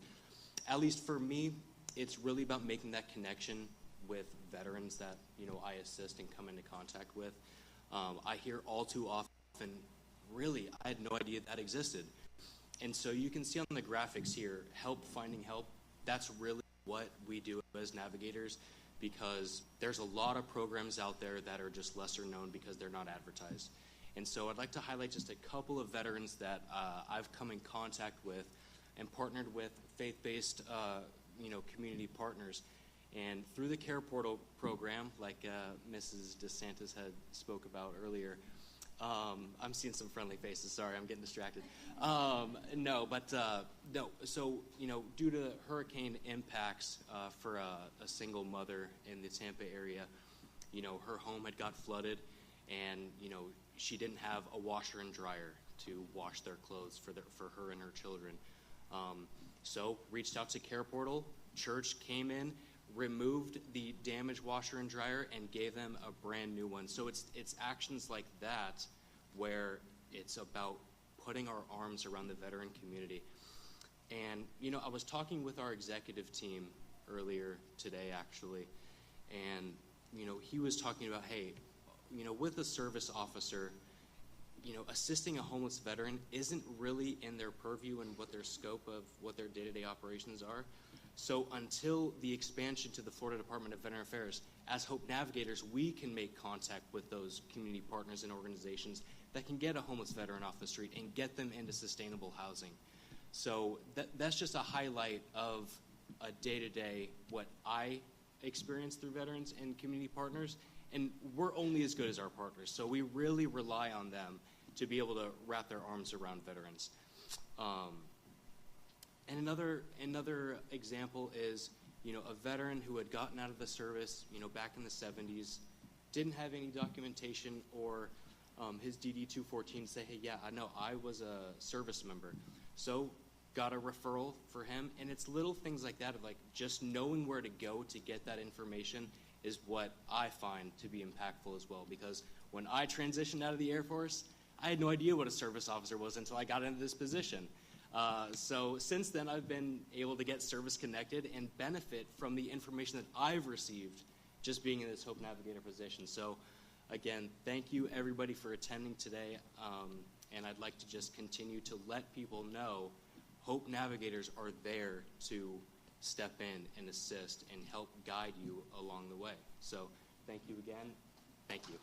at least for me, it's really about making that connection with veterans that I assist and come into contact with. I hear all too often, really, I had no idea that existed. And so you can see on the graphics here, finding help, that's really what we do as navigators, because there's a lot of programs out there that are just lesser known because they're not advertised. And so I'd like to highlight just a couple of veterans that I've come in contact with and partnered with faith-based community partners. And through the Care Portal program, like Mrs. DeSantis had spoke about earlier, I'm seeing some friendly faces. Sorry, I'm getting distracted. So, due to hurricane impacts for a single mother in the Tampa area, her home had got flooded, and, she didn't have a washer and dryer to wash their clothes for her and her children. So reached out to Care Portal. Church came in, removed the damaged washer and dryer, and gave them a brand new one. So it's actions like that where it's about putting our arms around the veteran community. And I was talking with our executive team earlier today, actually, and he was talking about, hey, with a service officer, assisting a homeless veteran isn't really in their purview and what their scope of what their day-to-day operations are. So until the expansion to the Florida Department of Veteran Affairs, as Hope Navigators, we can make contact with those community partners and organizations that can get a homeless veteran off the street and get them into sustainable housing. So that's just a highlight of a day-to-day what I experience through veterans and community partners, and we're only as good as our partners. So we really rely on them to be able to wrap their arms around veterans. And another example is, a veteran who had gotten out of the service, back in the 70s, didn't have any documentation or his DD-214 say, hey, yeah, I know I was a service member. So got a referral for him, and it's little things like that of like just knowing where to go to get that information is what I find to be impactful as well, because when I transitioned out of the Air Force, I had no idea what a service officer was until I got into this position. So since then, I've been able to get service connected and benefit from the information that I've received just being in this Hope Navigator position. So again, thank you everybody for attending today. And I'd like to just continue to let people know Hope Navigators are there to step in and assist and help guide you along the way. So thank you again. Thank you.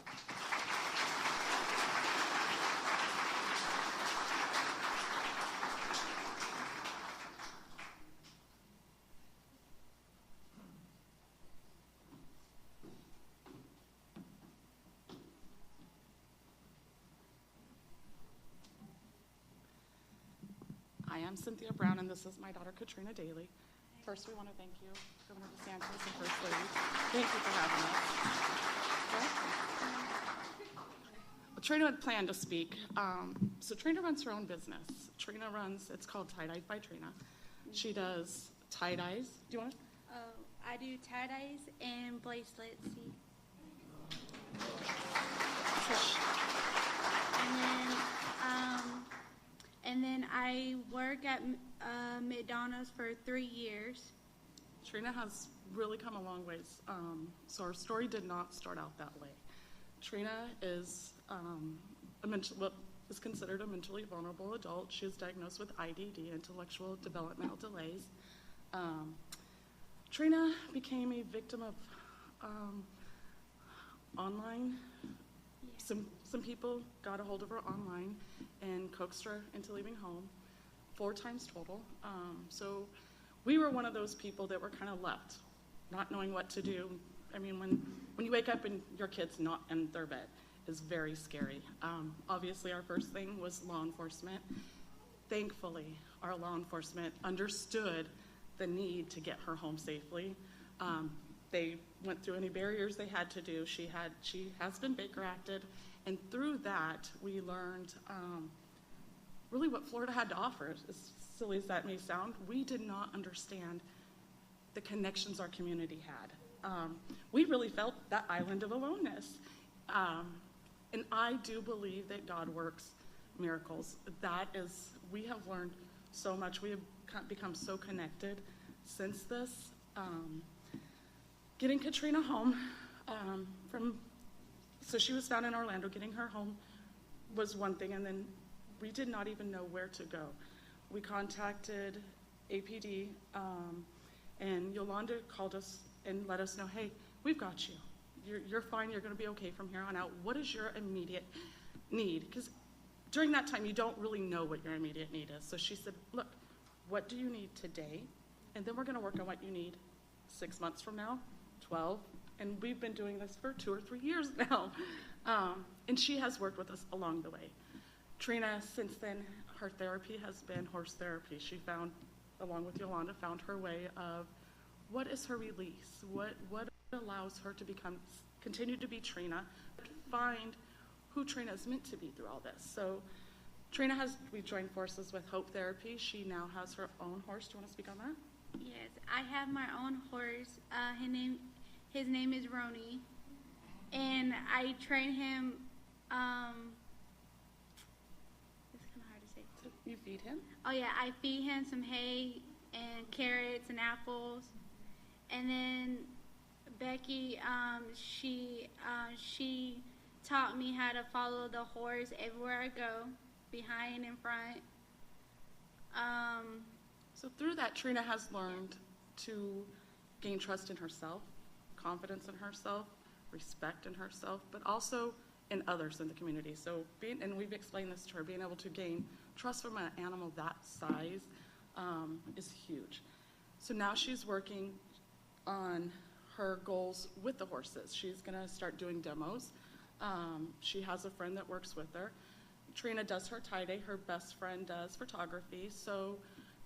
Hi, I'm Cynthia Brown, and this is my daughter, Katrina Daly. First, we want to thank you, Governor DeSantis and First Lady. Thank you for having us. Well, Trina had planned to speak. So Trina runs her own business. It's called Tie-Dyed by Trina. She does tie-dyes. Do you want to? I do tie-dyes and bracelets. And then I work at McDonald's for 3 years. Trina has really come a long ways. So our story did not start out that way. Trina is, is considered a mentally vulnerable adult. She is diagnosed with IDD, intellectual developmental delays. Trina became a victim of online. Some people got a hold of her online and coaxed her into leaving home 4 times total. So we were one of those people that were kind of left, not knowing what to do. I mean, when you wake up and your kid's not in their bed, is very scary. Obviously, our first thing was law enforcement. Thankfully, our law enforcement understood the need to get her home safely. They went through any barriers they had to do. She has been Baker Acted, and through that, we learned really what Florida had to offer. As silly as that may sound, we did not understand the connections our community had. We really felt that island of aloneness. And I do believe that God works miracles. We have learned so much. We have become so connected since this. Getting Katrina home so she was found in Orlando. Getting her home was one thing, and then we did not even know where to go. We contacted APD, and Yolanda called us and let us know, hey, we've got you. You're fine. You're going to be okay from here on out. What is your immediate need? Because during that time, you don't really know what your immediate need is. So she said, look, what do you need today? And then we're going to work on what you need 6 months from now, 12. And we've been doing this for 2 or 3 years now. And she has worked with us along the way. Trina, since then, her therapy has been horse therapy. She found, along with Yolanda, found her way of what is her release? What allows her to continue to be Trina, but find who Trina is meant to be through all this. So we joined forces with Hope Therapy. She now has her own horse. Do you want to speak on that? Yes, I have my own horse. His name is Roni, and I train him. It's kind of hard to say. So you feed him? Oh yeah, I feed him some hay and carrots and apples, and then Becky, she taught me how to follow the horse everywhere I go, behind and front. So through that, Trina has learned to gain trust in herself, confidence in herself, respect in herself, but also in others in the community. So and we've explained this to her, being able to gain trust from an animal that size is huge. So now she's working on her goals with the horses. She's gonna start doing demos. She has a friend that works with her. Trina does her tie-dye, her best friend does photography. So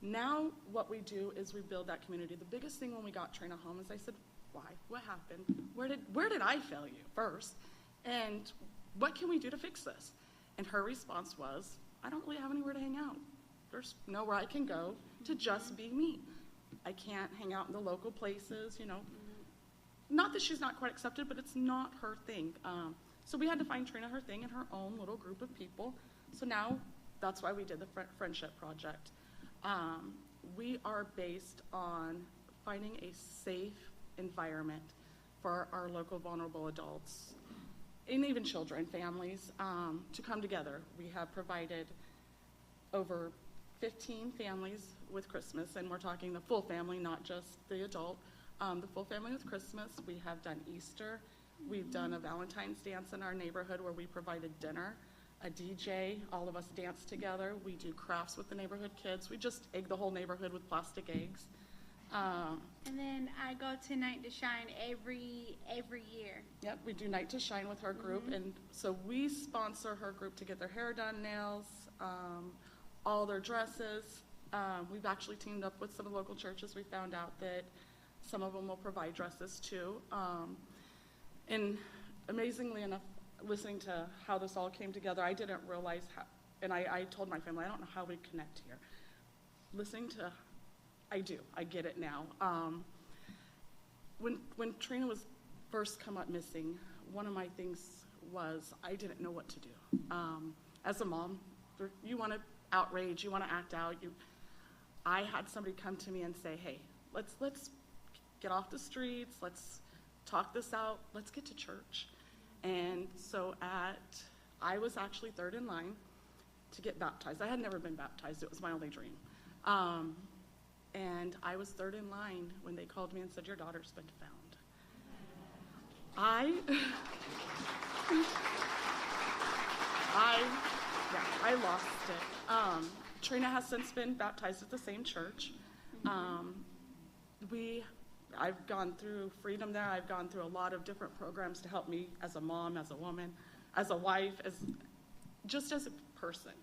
now what we do is we build that community. The biggest thing when we got Trina home is I said, why? What happened? Where did I fail you first? And what can we do to fix this? And her response was, I don't really have anywhere to hang out. There's nowhere I can go to just be me. I can't hang out in the local places, Not that she's not quite accepted, but it's not her thing. So we had to find Trina her thing in her own little group of people. So now that's why we did the Friendship Project. We are based on finding a safe environment for our local vulnerable adults and even children, families, to come together. We have provided over 15 families with Christmas, and we're talking the full family, not just the adult. The full family with Christmas. We have done Easter. We've done a Valentine's dance in our neighborhood where we provided dinner, a DJ, all of us dance together. We do crafts with the neighborhood kids. We just egg the whole neighborhood with plastic eggs. And then I go to Night to Shine every year. Yep, we do Night to Shine with her group, and so we sponsor her group to get their hair done, nails, all their dresses. We've actually teamed up with some of the local churches. We found out that some of them will provide dresses too. And amazingly enough, listening to how this all came together, I didn't realize how, and I told my family, I don't know how we connect here. Listening to, I get it now. When Trina was first come up missing, one of my things was I didn't know what to do. As a mom, you want to outrage, you want to act out. I had somebody come to me and say, hey, let's get off the streets, let's talk this out, let's get to church. And so I was actually third in line. to get baptized. I had never been baptized. It was my only dream. And I was third in line when they called me and said, your daughter's been found. I lost it. Trina has since been baptized at the same church. I've gone through Freedom there. I've gone through a lot of different programs to help me as a mom, as a woman, as a wife, just as a person.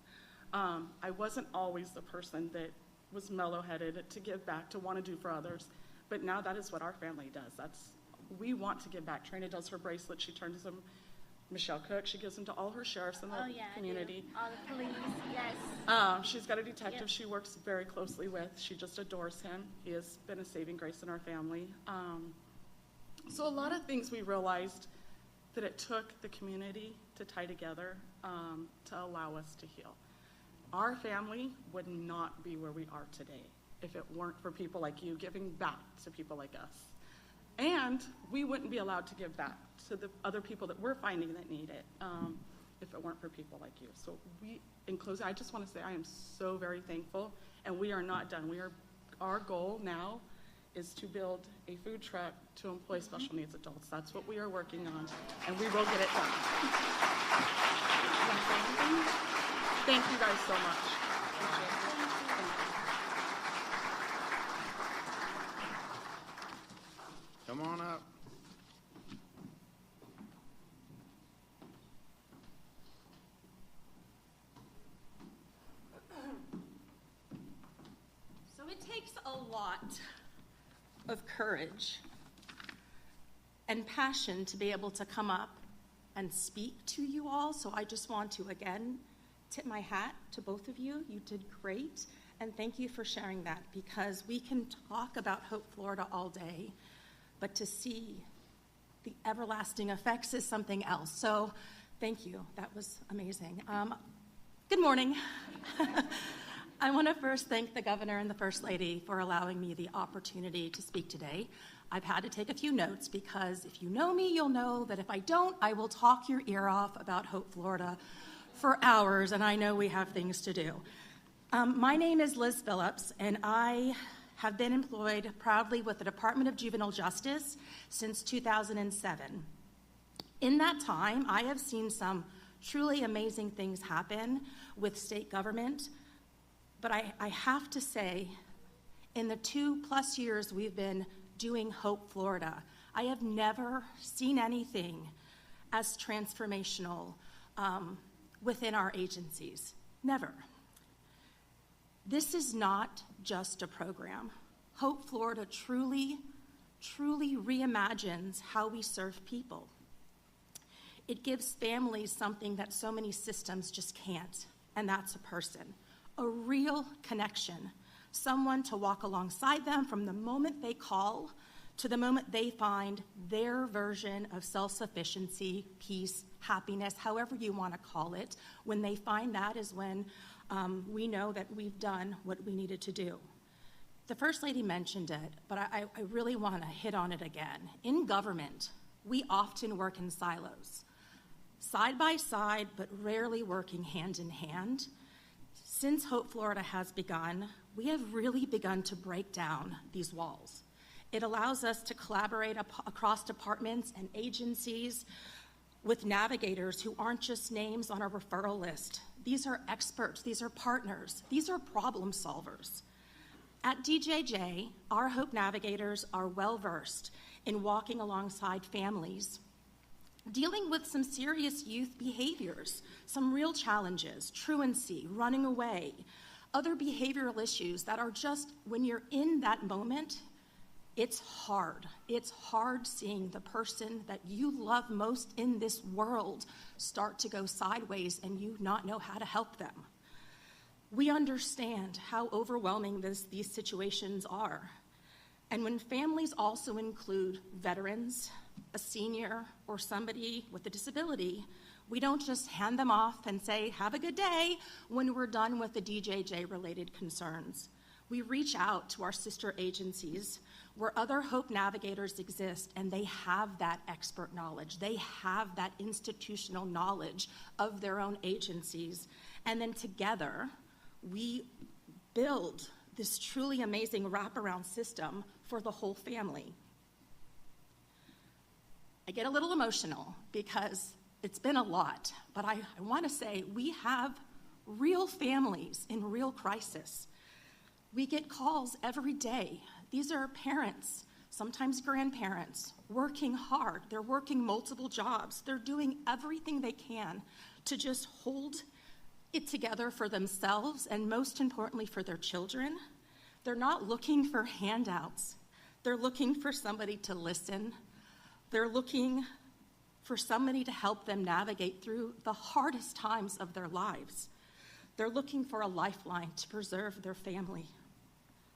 I wasn't always the person that was mellow-headed to give back, to want to do for others. But now that is what our family does. We want to give back. Trina does her bracelets. She turns them. Michelle Cook, she gives them to all her sheriffs in the community. All the police, yes. She's got a detective she works very closely with. She just adores him. He has been a saving grace in our family. So a lot of things we realized that it took the community to tie together to allow us to heal. Our family would not be where we are today if it weren't for people like you giving back to people like us. And we wouldn't be allowed to give back to the other people that we're finding that need it if it weren't for people like you. So in closing, I just want to say I am so very thankful, and we are not done. Our goal now is to build a food truck to employ special needs adults. That's what we are working on, and we will get it done. Thank you guys so much. Come on up. So it takes a lot of courage and passion to be able to come up and speak to you all. So I just want to, again, tip my hat to both of you. You did great. And thank you for sharing that, because we can talk about Hope Florida all day, but to see the everlasting effects is something else. So thank you. That was amazing. Good morning. I want to first thank the governor and the first lady for allowing me the opportunity to speak today. I've had to take a few notes because if you know me, you'll know that if I don't, I will talk your ear off about Hope Florida for hours, and I know we have things to do. My name is Liz Phillips, and I have been employed proudly with the Department of Juvenile Justice since 2007. In that time, I have seen some truly amazing things happen with state government, but I have to say, in the 2+ years we've been doing Hope Florida, I have never seen anything as transformational within our agencies. Never. This is not just a program. Hope Florida truly reimagines how we serve people. It gives families something that so many systems just can't, and that's a person, a real connection, someone to walk alongside them from the moment they call to the moment they find their version of self-sufficiency, peace, happiness, however you want to call it. When they find that is when we know that we've done what we needed to do. The First Lady mentioned it, but I really want to hit on it again. In government, we often work in silos, side by side, but rarely working hand in hand. Since Hope Florida has begun, we have really begun to break down these walls. It allows us to collaborate across departments and agencies with navigators who aren't just names on a referral list. These are experts, these are partners, these are problem solvers. At DJJ, our Hope Navigators are well-versed in walking alongside families, dealing with some serious youth behaviors, some real challenges, truancy, running away, other behavioral issues that are just, when you're in that moment, it's hard. It's hard seeing the person that you love most in this world start to go sideways and you not know how to help them. We understand how overwhelming these situations are. And when families also include veterans, a senior, or somebody with a disability, we don't just hand them off and say, have a good day, when we're done with the DJJ-related concerns. We reach out to our sister agencies where other Hope Navigators exist, and they have that expert knowledge. They have that institutional knowledge of their own agencies, And then together, we build this truly amazing wraparound system for the whole family. I get a little emotional because it's been a lot, but I want to say we have real families in real crisis. We get calls every day. These are parents, sometimes grandparents, working hard. They're working multiple jobs. They're doing everything they can to just hold it together for themselves and, most importantly, for their children. They're not looking for handouts. They're looking for somebody to listen. They're looking for somebody to help them navigate through the hardest times of their lives. They're looking for a lifeline to preserve their family.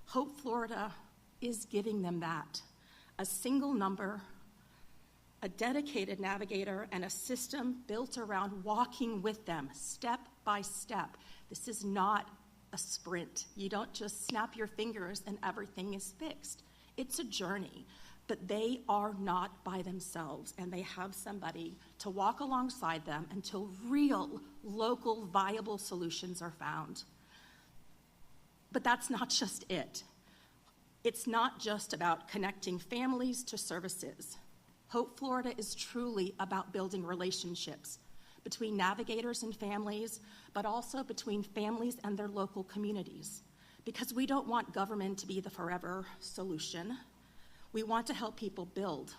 Hope Florida is giving them that. A single number, a dedicated navigator, and a system built around walking with them step by step. This is not a sprint. You don't just snap your fingers and everything is fixed. It's a journey, but they are not by themselves, and they have somebody to walk alongside them until real, local, viable solutions are found. But that's not just it. It's not just about connecting families to services. Hope Florida is truly about building relationships between navigators and families, but also between families and their local communities. Because we don't want government to be the forever solution. We want to help people build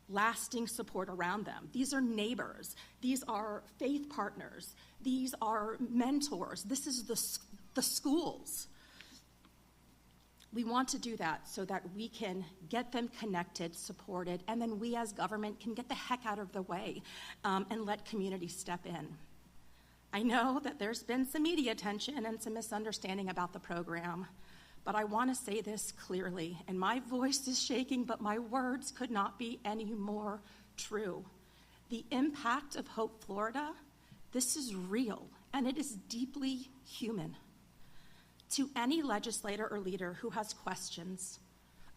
lasting support around them. These are neighbors. These are faith partners. These are mentors. This is the schools. We want to do that so that we can get them connected, supported, and then we as government can get the heck out of the way and let community step in. I know that there's been some media attention and some misunderstanding about the program, but I want to say this clearly, and my voice is shaking, but my words could not be any more true. The impact of Hope Florida, this is real, and it is deeply human. To any legislator or leader who has questions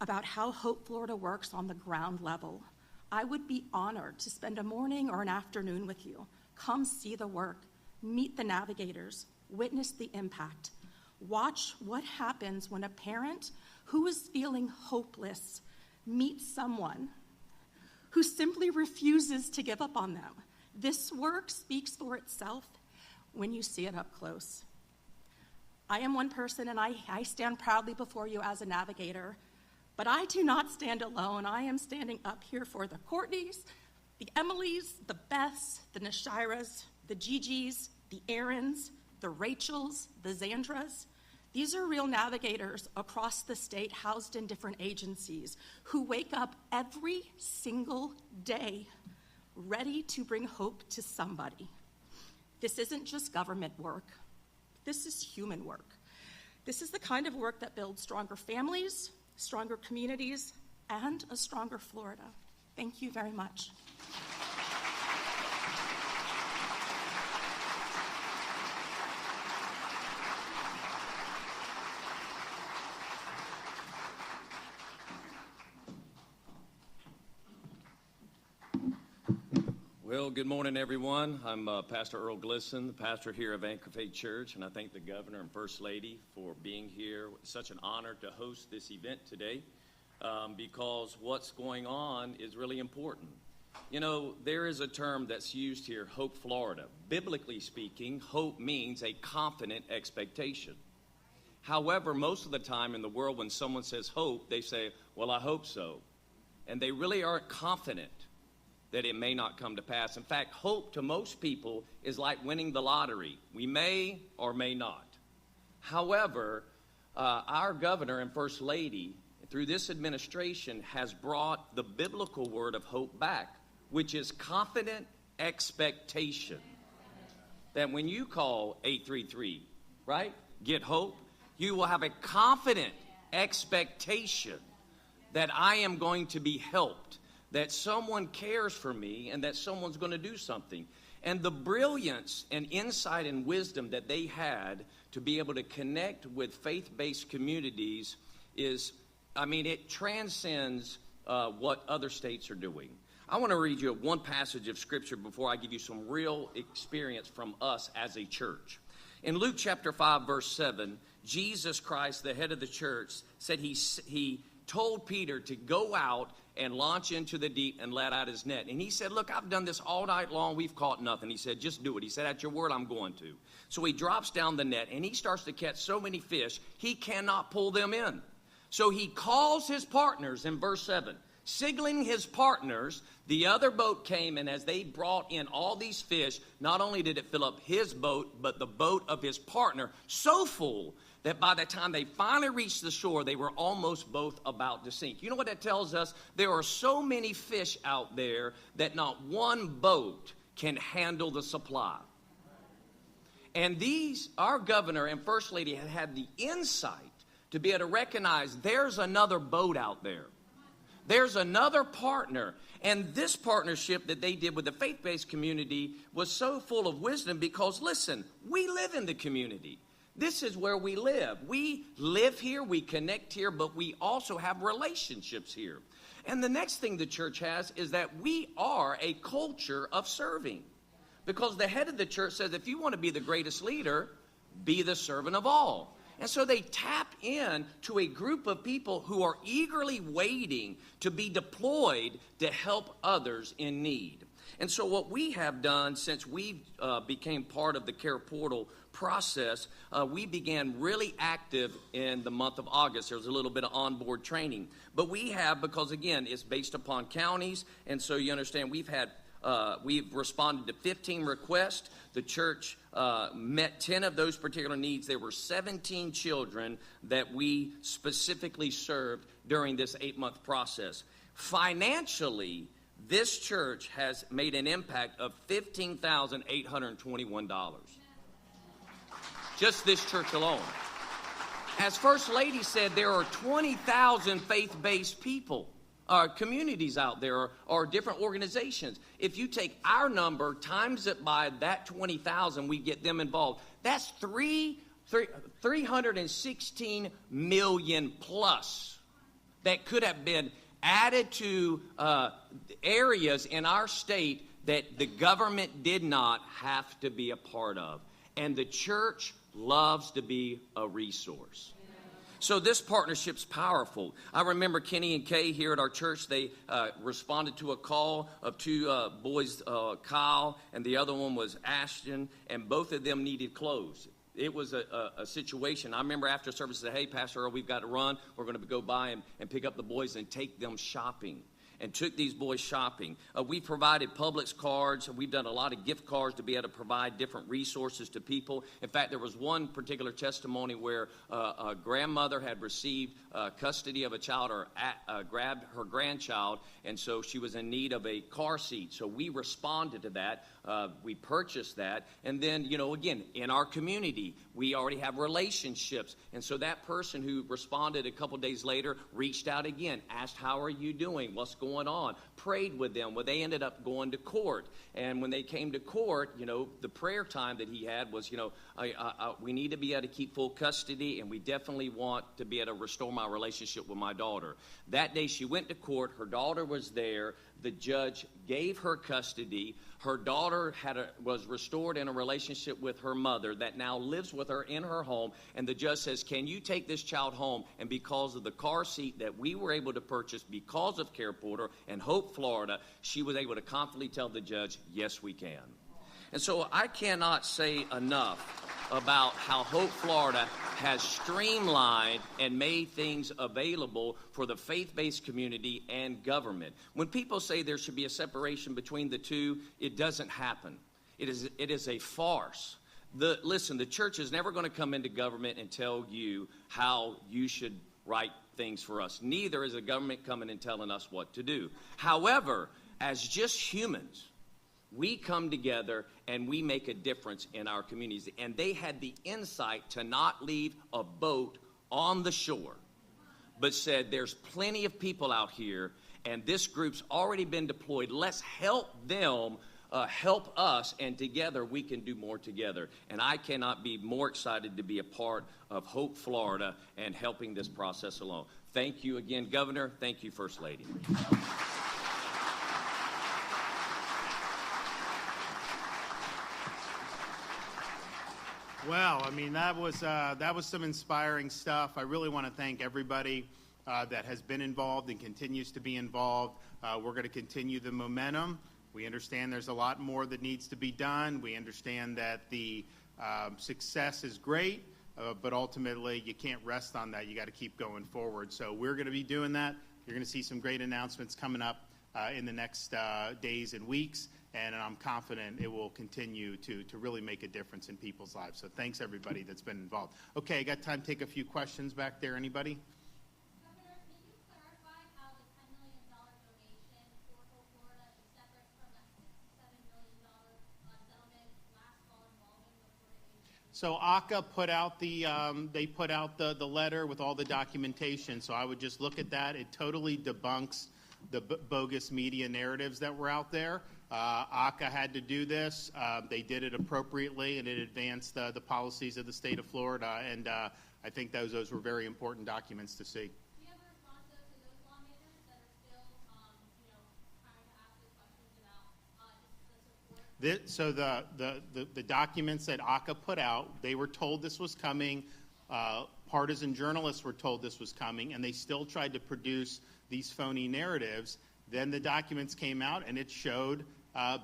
about how Hope Florida works on the ground level, I would be honored to spend a morning or an afternoon with you. Come see the work, meet the navigators, witness the impact. Watch what happens when a parent who is feeling hopeless meets someone who simply refuses to give up on them. This work speaks for itself when you see it up close. I am one person, and I stand proudly before you as a navigator, but I do not stand alone. I am standing up here for the Courtneys, the Emilys, the Beths, the Nashiras, the Gigis, the Aarons, the Rachels, the Zandras. These are real navigators across the state, housed in different agencies, who wake up every single day ready to bring hope to somebody. This isn't just government work. This is human work. This is the kind of work that builds stronger families, stronger communities, and a stronger Florida. Thank you very much. Well, good morning, everyone. I'm Pastor Earl Glisson, the pastor here of Anchor Faith Church, and I thank the Governor and First Lady for being here. It's such an honor to host this event today because what's going on is really important. You know, there is a term that's used here, Hope Florida. Biblically speaking, hope means a confident expectation. However, most of the time in the world when someone says hope, they say, well, I hope so. And they really aren't confident that it may not come to pass. In fact, hope to most people is like winning the lottery. We may or may not. However, our governor and first lady, through this administration, has brought the biblical word of hope back, which is confident expectation. That when you call 833, right, get hope, you will have a confident expectation that I am going to be helped, that someone cares for me, and that someone's going to do something. And the brilliance and insight and wisdom that they had to be able to connect with faith-based communities is, I mean, it transcends what other states are doing. I want to read you one passage of Scripture before I give you some real experience from us as a church. In Luke chapter 5, verse 7, Jesus Christ, the head of the church, said he told Peter to go out and launch into the deep and let out his net. And he said, look, I've done this all night long. We've caught nothing. He said, just do it. He said, at your word, I'm going to. So he drops down the net, and he starts to catch so many fish, he cannot pull them in. So he calls his partners in verse 7. Signaling his partners, the other boat came, and as they brought in all these fish, not only did it fill up his boat, but the boat of his partner, so full that by the time they finally reached the shore, they were almost both about to sink. You know what that tells us? There are so many fish out there that not one boat can handle the supply. And our governor and first lady had the insight to be able to recognize there's another boat out there. There's another partner. And this partnership that they did with the faith-based community was so full of wisdom because, listen, we live in the community. This is where we live. We live here, we connect here, but we also have relationships here. And the next thing the church has is that we are a culture of serving. Because the head of the church says if you want to be the greatest leader, be the servant of all. And so they tap in to a group of people who are eagerly waiting to be deployed to help others in need. And so what we have done since we became part of the Care Portal process, we began really active in the month of August. There was a little bit of onboard training. But we have, because again, it's based upon counties, and so you understand we've responded to 15 requests. The church met 10 of those particular needs. There were 17 children that we specifically served during this 8-month process. Financially, this church has made an impact of $15,821. Just this church alone. As First Lady said, there are 20,000 faith-based people. Communities out there or different organizations. If you take our number, times it by that 20,000, we get them involved. That's 316 million plus that could have been added to areas in our state that the government did not have to be a part of. And the church loves to be a resource. So this partnership's powerful. I remember Kenny and Kay here at our church. They responded to a call of two boys, Kyle, and the other one was Ashton, and both of them needed clothes. It was a situation. I remember after service, I said, hey, Pastor Earl, we've got to run. We're going to go by and pick up the boys and take them shopping. And took these boys shopping. We provided Publix cards. We've done a lot of gift cards to be able to provide different resources to people. In fact, there was one particular testimony where a grandmother had received custody of a child or grabbed her grandchild, and so she was in need of a car seat. So we responded to that. We purchased that. And then, again, in our community, we already have relationships. And so that person who responded a couple days later reached out again, asked, how are you doing? What's going on? Prayed with them. Well, they ended up going to court. And when they came to court, the prayer time that he had was, we need to be able to keep full custody, and we definitely want to be able to restore my relationship with my daughter. That day she went to court. Her daughter was there. The judge gave her custody. Her daughter was restored in a relationship with her mother that now lives with her in her home. And the judge says, can you take this child home? And because of the car seat that we were able to purchase because of Care Porter and Hope, Florida, she was able to confidently tell the judge, yes, we can. And so I cannot say enough about how Hope, Florida has streamlined and made things available for the faith-based community and government. When people say there should be a separation between the two, it doesn't happen. It is a farce. Listen, the church is never going to come into government and tell you how you should write things for us. Neither is the government coming and telling us what to do. However, as just humans, we come together and we make a difference in our communities. And they had the insight to not leave a boat on the shore, but said there's plenty of people out here and this group's already been deployed. Let's help them help us, and together we can do more together. And I cannot be more excited to be a part of Hope, Florida, and helping this process along. Thank you again, Governor. Thank you, First Lady. Well, I mean, that was some inspiring stuff. I really want to thank everybody that has been involved and continues to be involved. We're going to continue the momentum. We understand there's a lot more that needs to be done. We understand that the success is great, but ultimately you can't rest on that. You got to keep going forward. So we're going to be doing that. You're going to see some great announcements coming up in the next days and weeks. And I'm confident it will continue to really make a difference in people's lives. So thanks, everybody that's been involved. Okay, I got time to take a few questions back there. Anybody? Governor, can you clarify how the $10 million donation for Florida is separate from that $67 million settlement last fall involving the Florida agency? So ACA put out the letter with all the documentation. So I would just look at that. It totally debunks the bogus media narratives that were out there. ACA had to do this. They did it appropriately, and it advanced the policies of the state of Florida. And I think those were very important documents to see. Do you have a response to those lawmakers that are still, trying to ask those questions about just the support? So the documents that ACA put out, they were told this was coming. Partisan journalists were told this was coming, and they still tried to produce these phony narratives. Then the documents came out, and it showed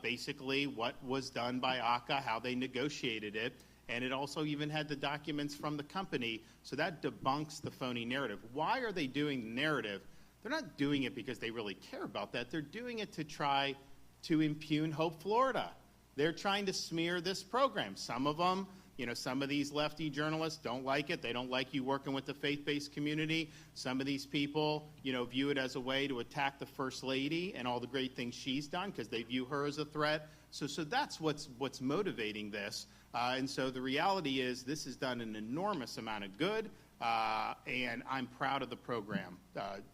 basically what was done by ACA, how they negotiated it, and it also even had the documents from the company. So that debunks the phony narrative. Why are they doing the narrative? They're not doing it because they really care about that. They're doing it to try to impugn Hope Florida. They're trying to smear this program. Some of them, some of these lefty journalists don't like it. They don't like you working with the faith-based community. Some of these people, view it as a way to attack the First Lady and all the great things she's done because they view her as a threat. So that's what's motivating this. And so the reality is this has done an enormous amount of good, and I'm proud of the program,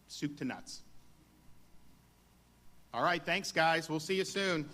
soup to nuts. All right, thanks, guys. We'll see you soon.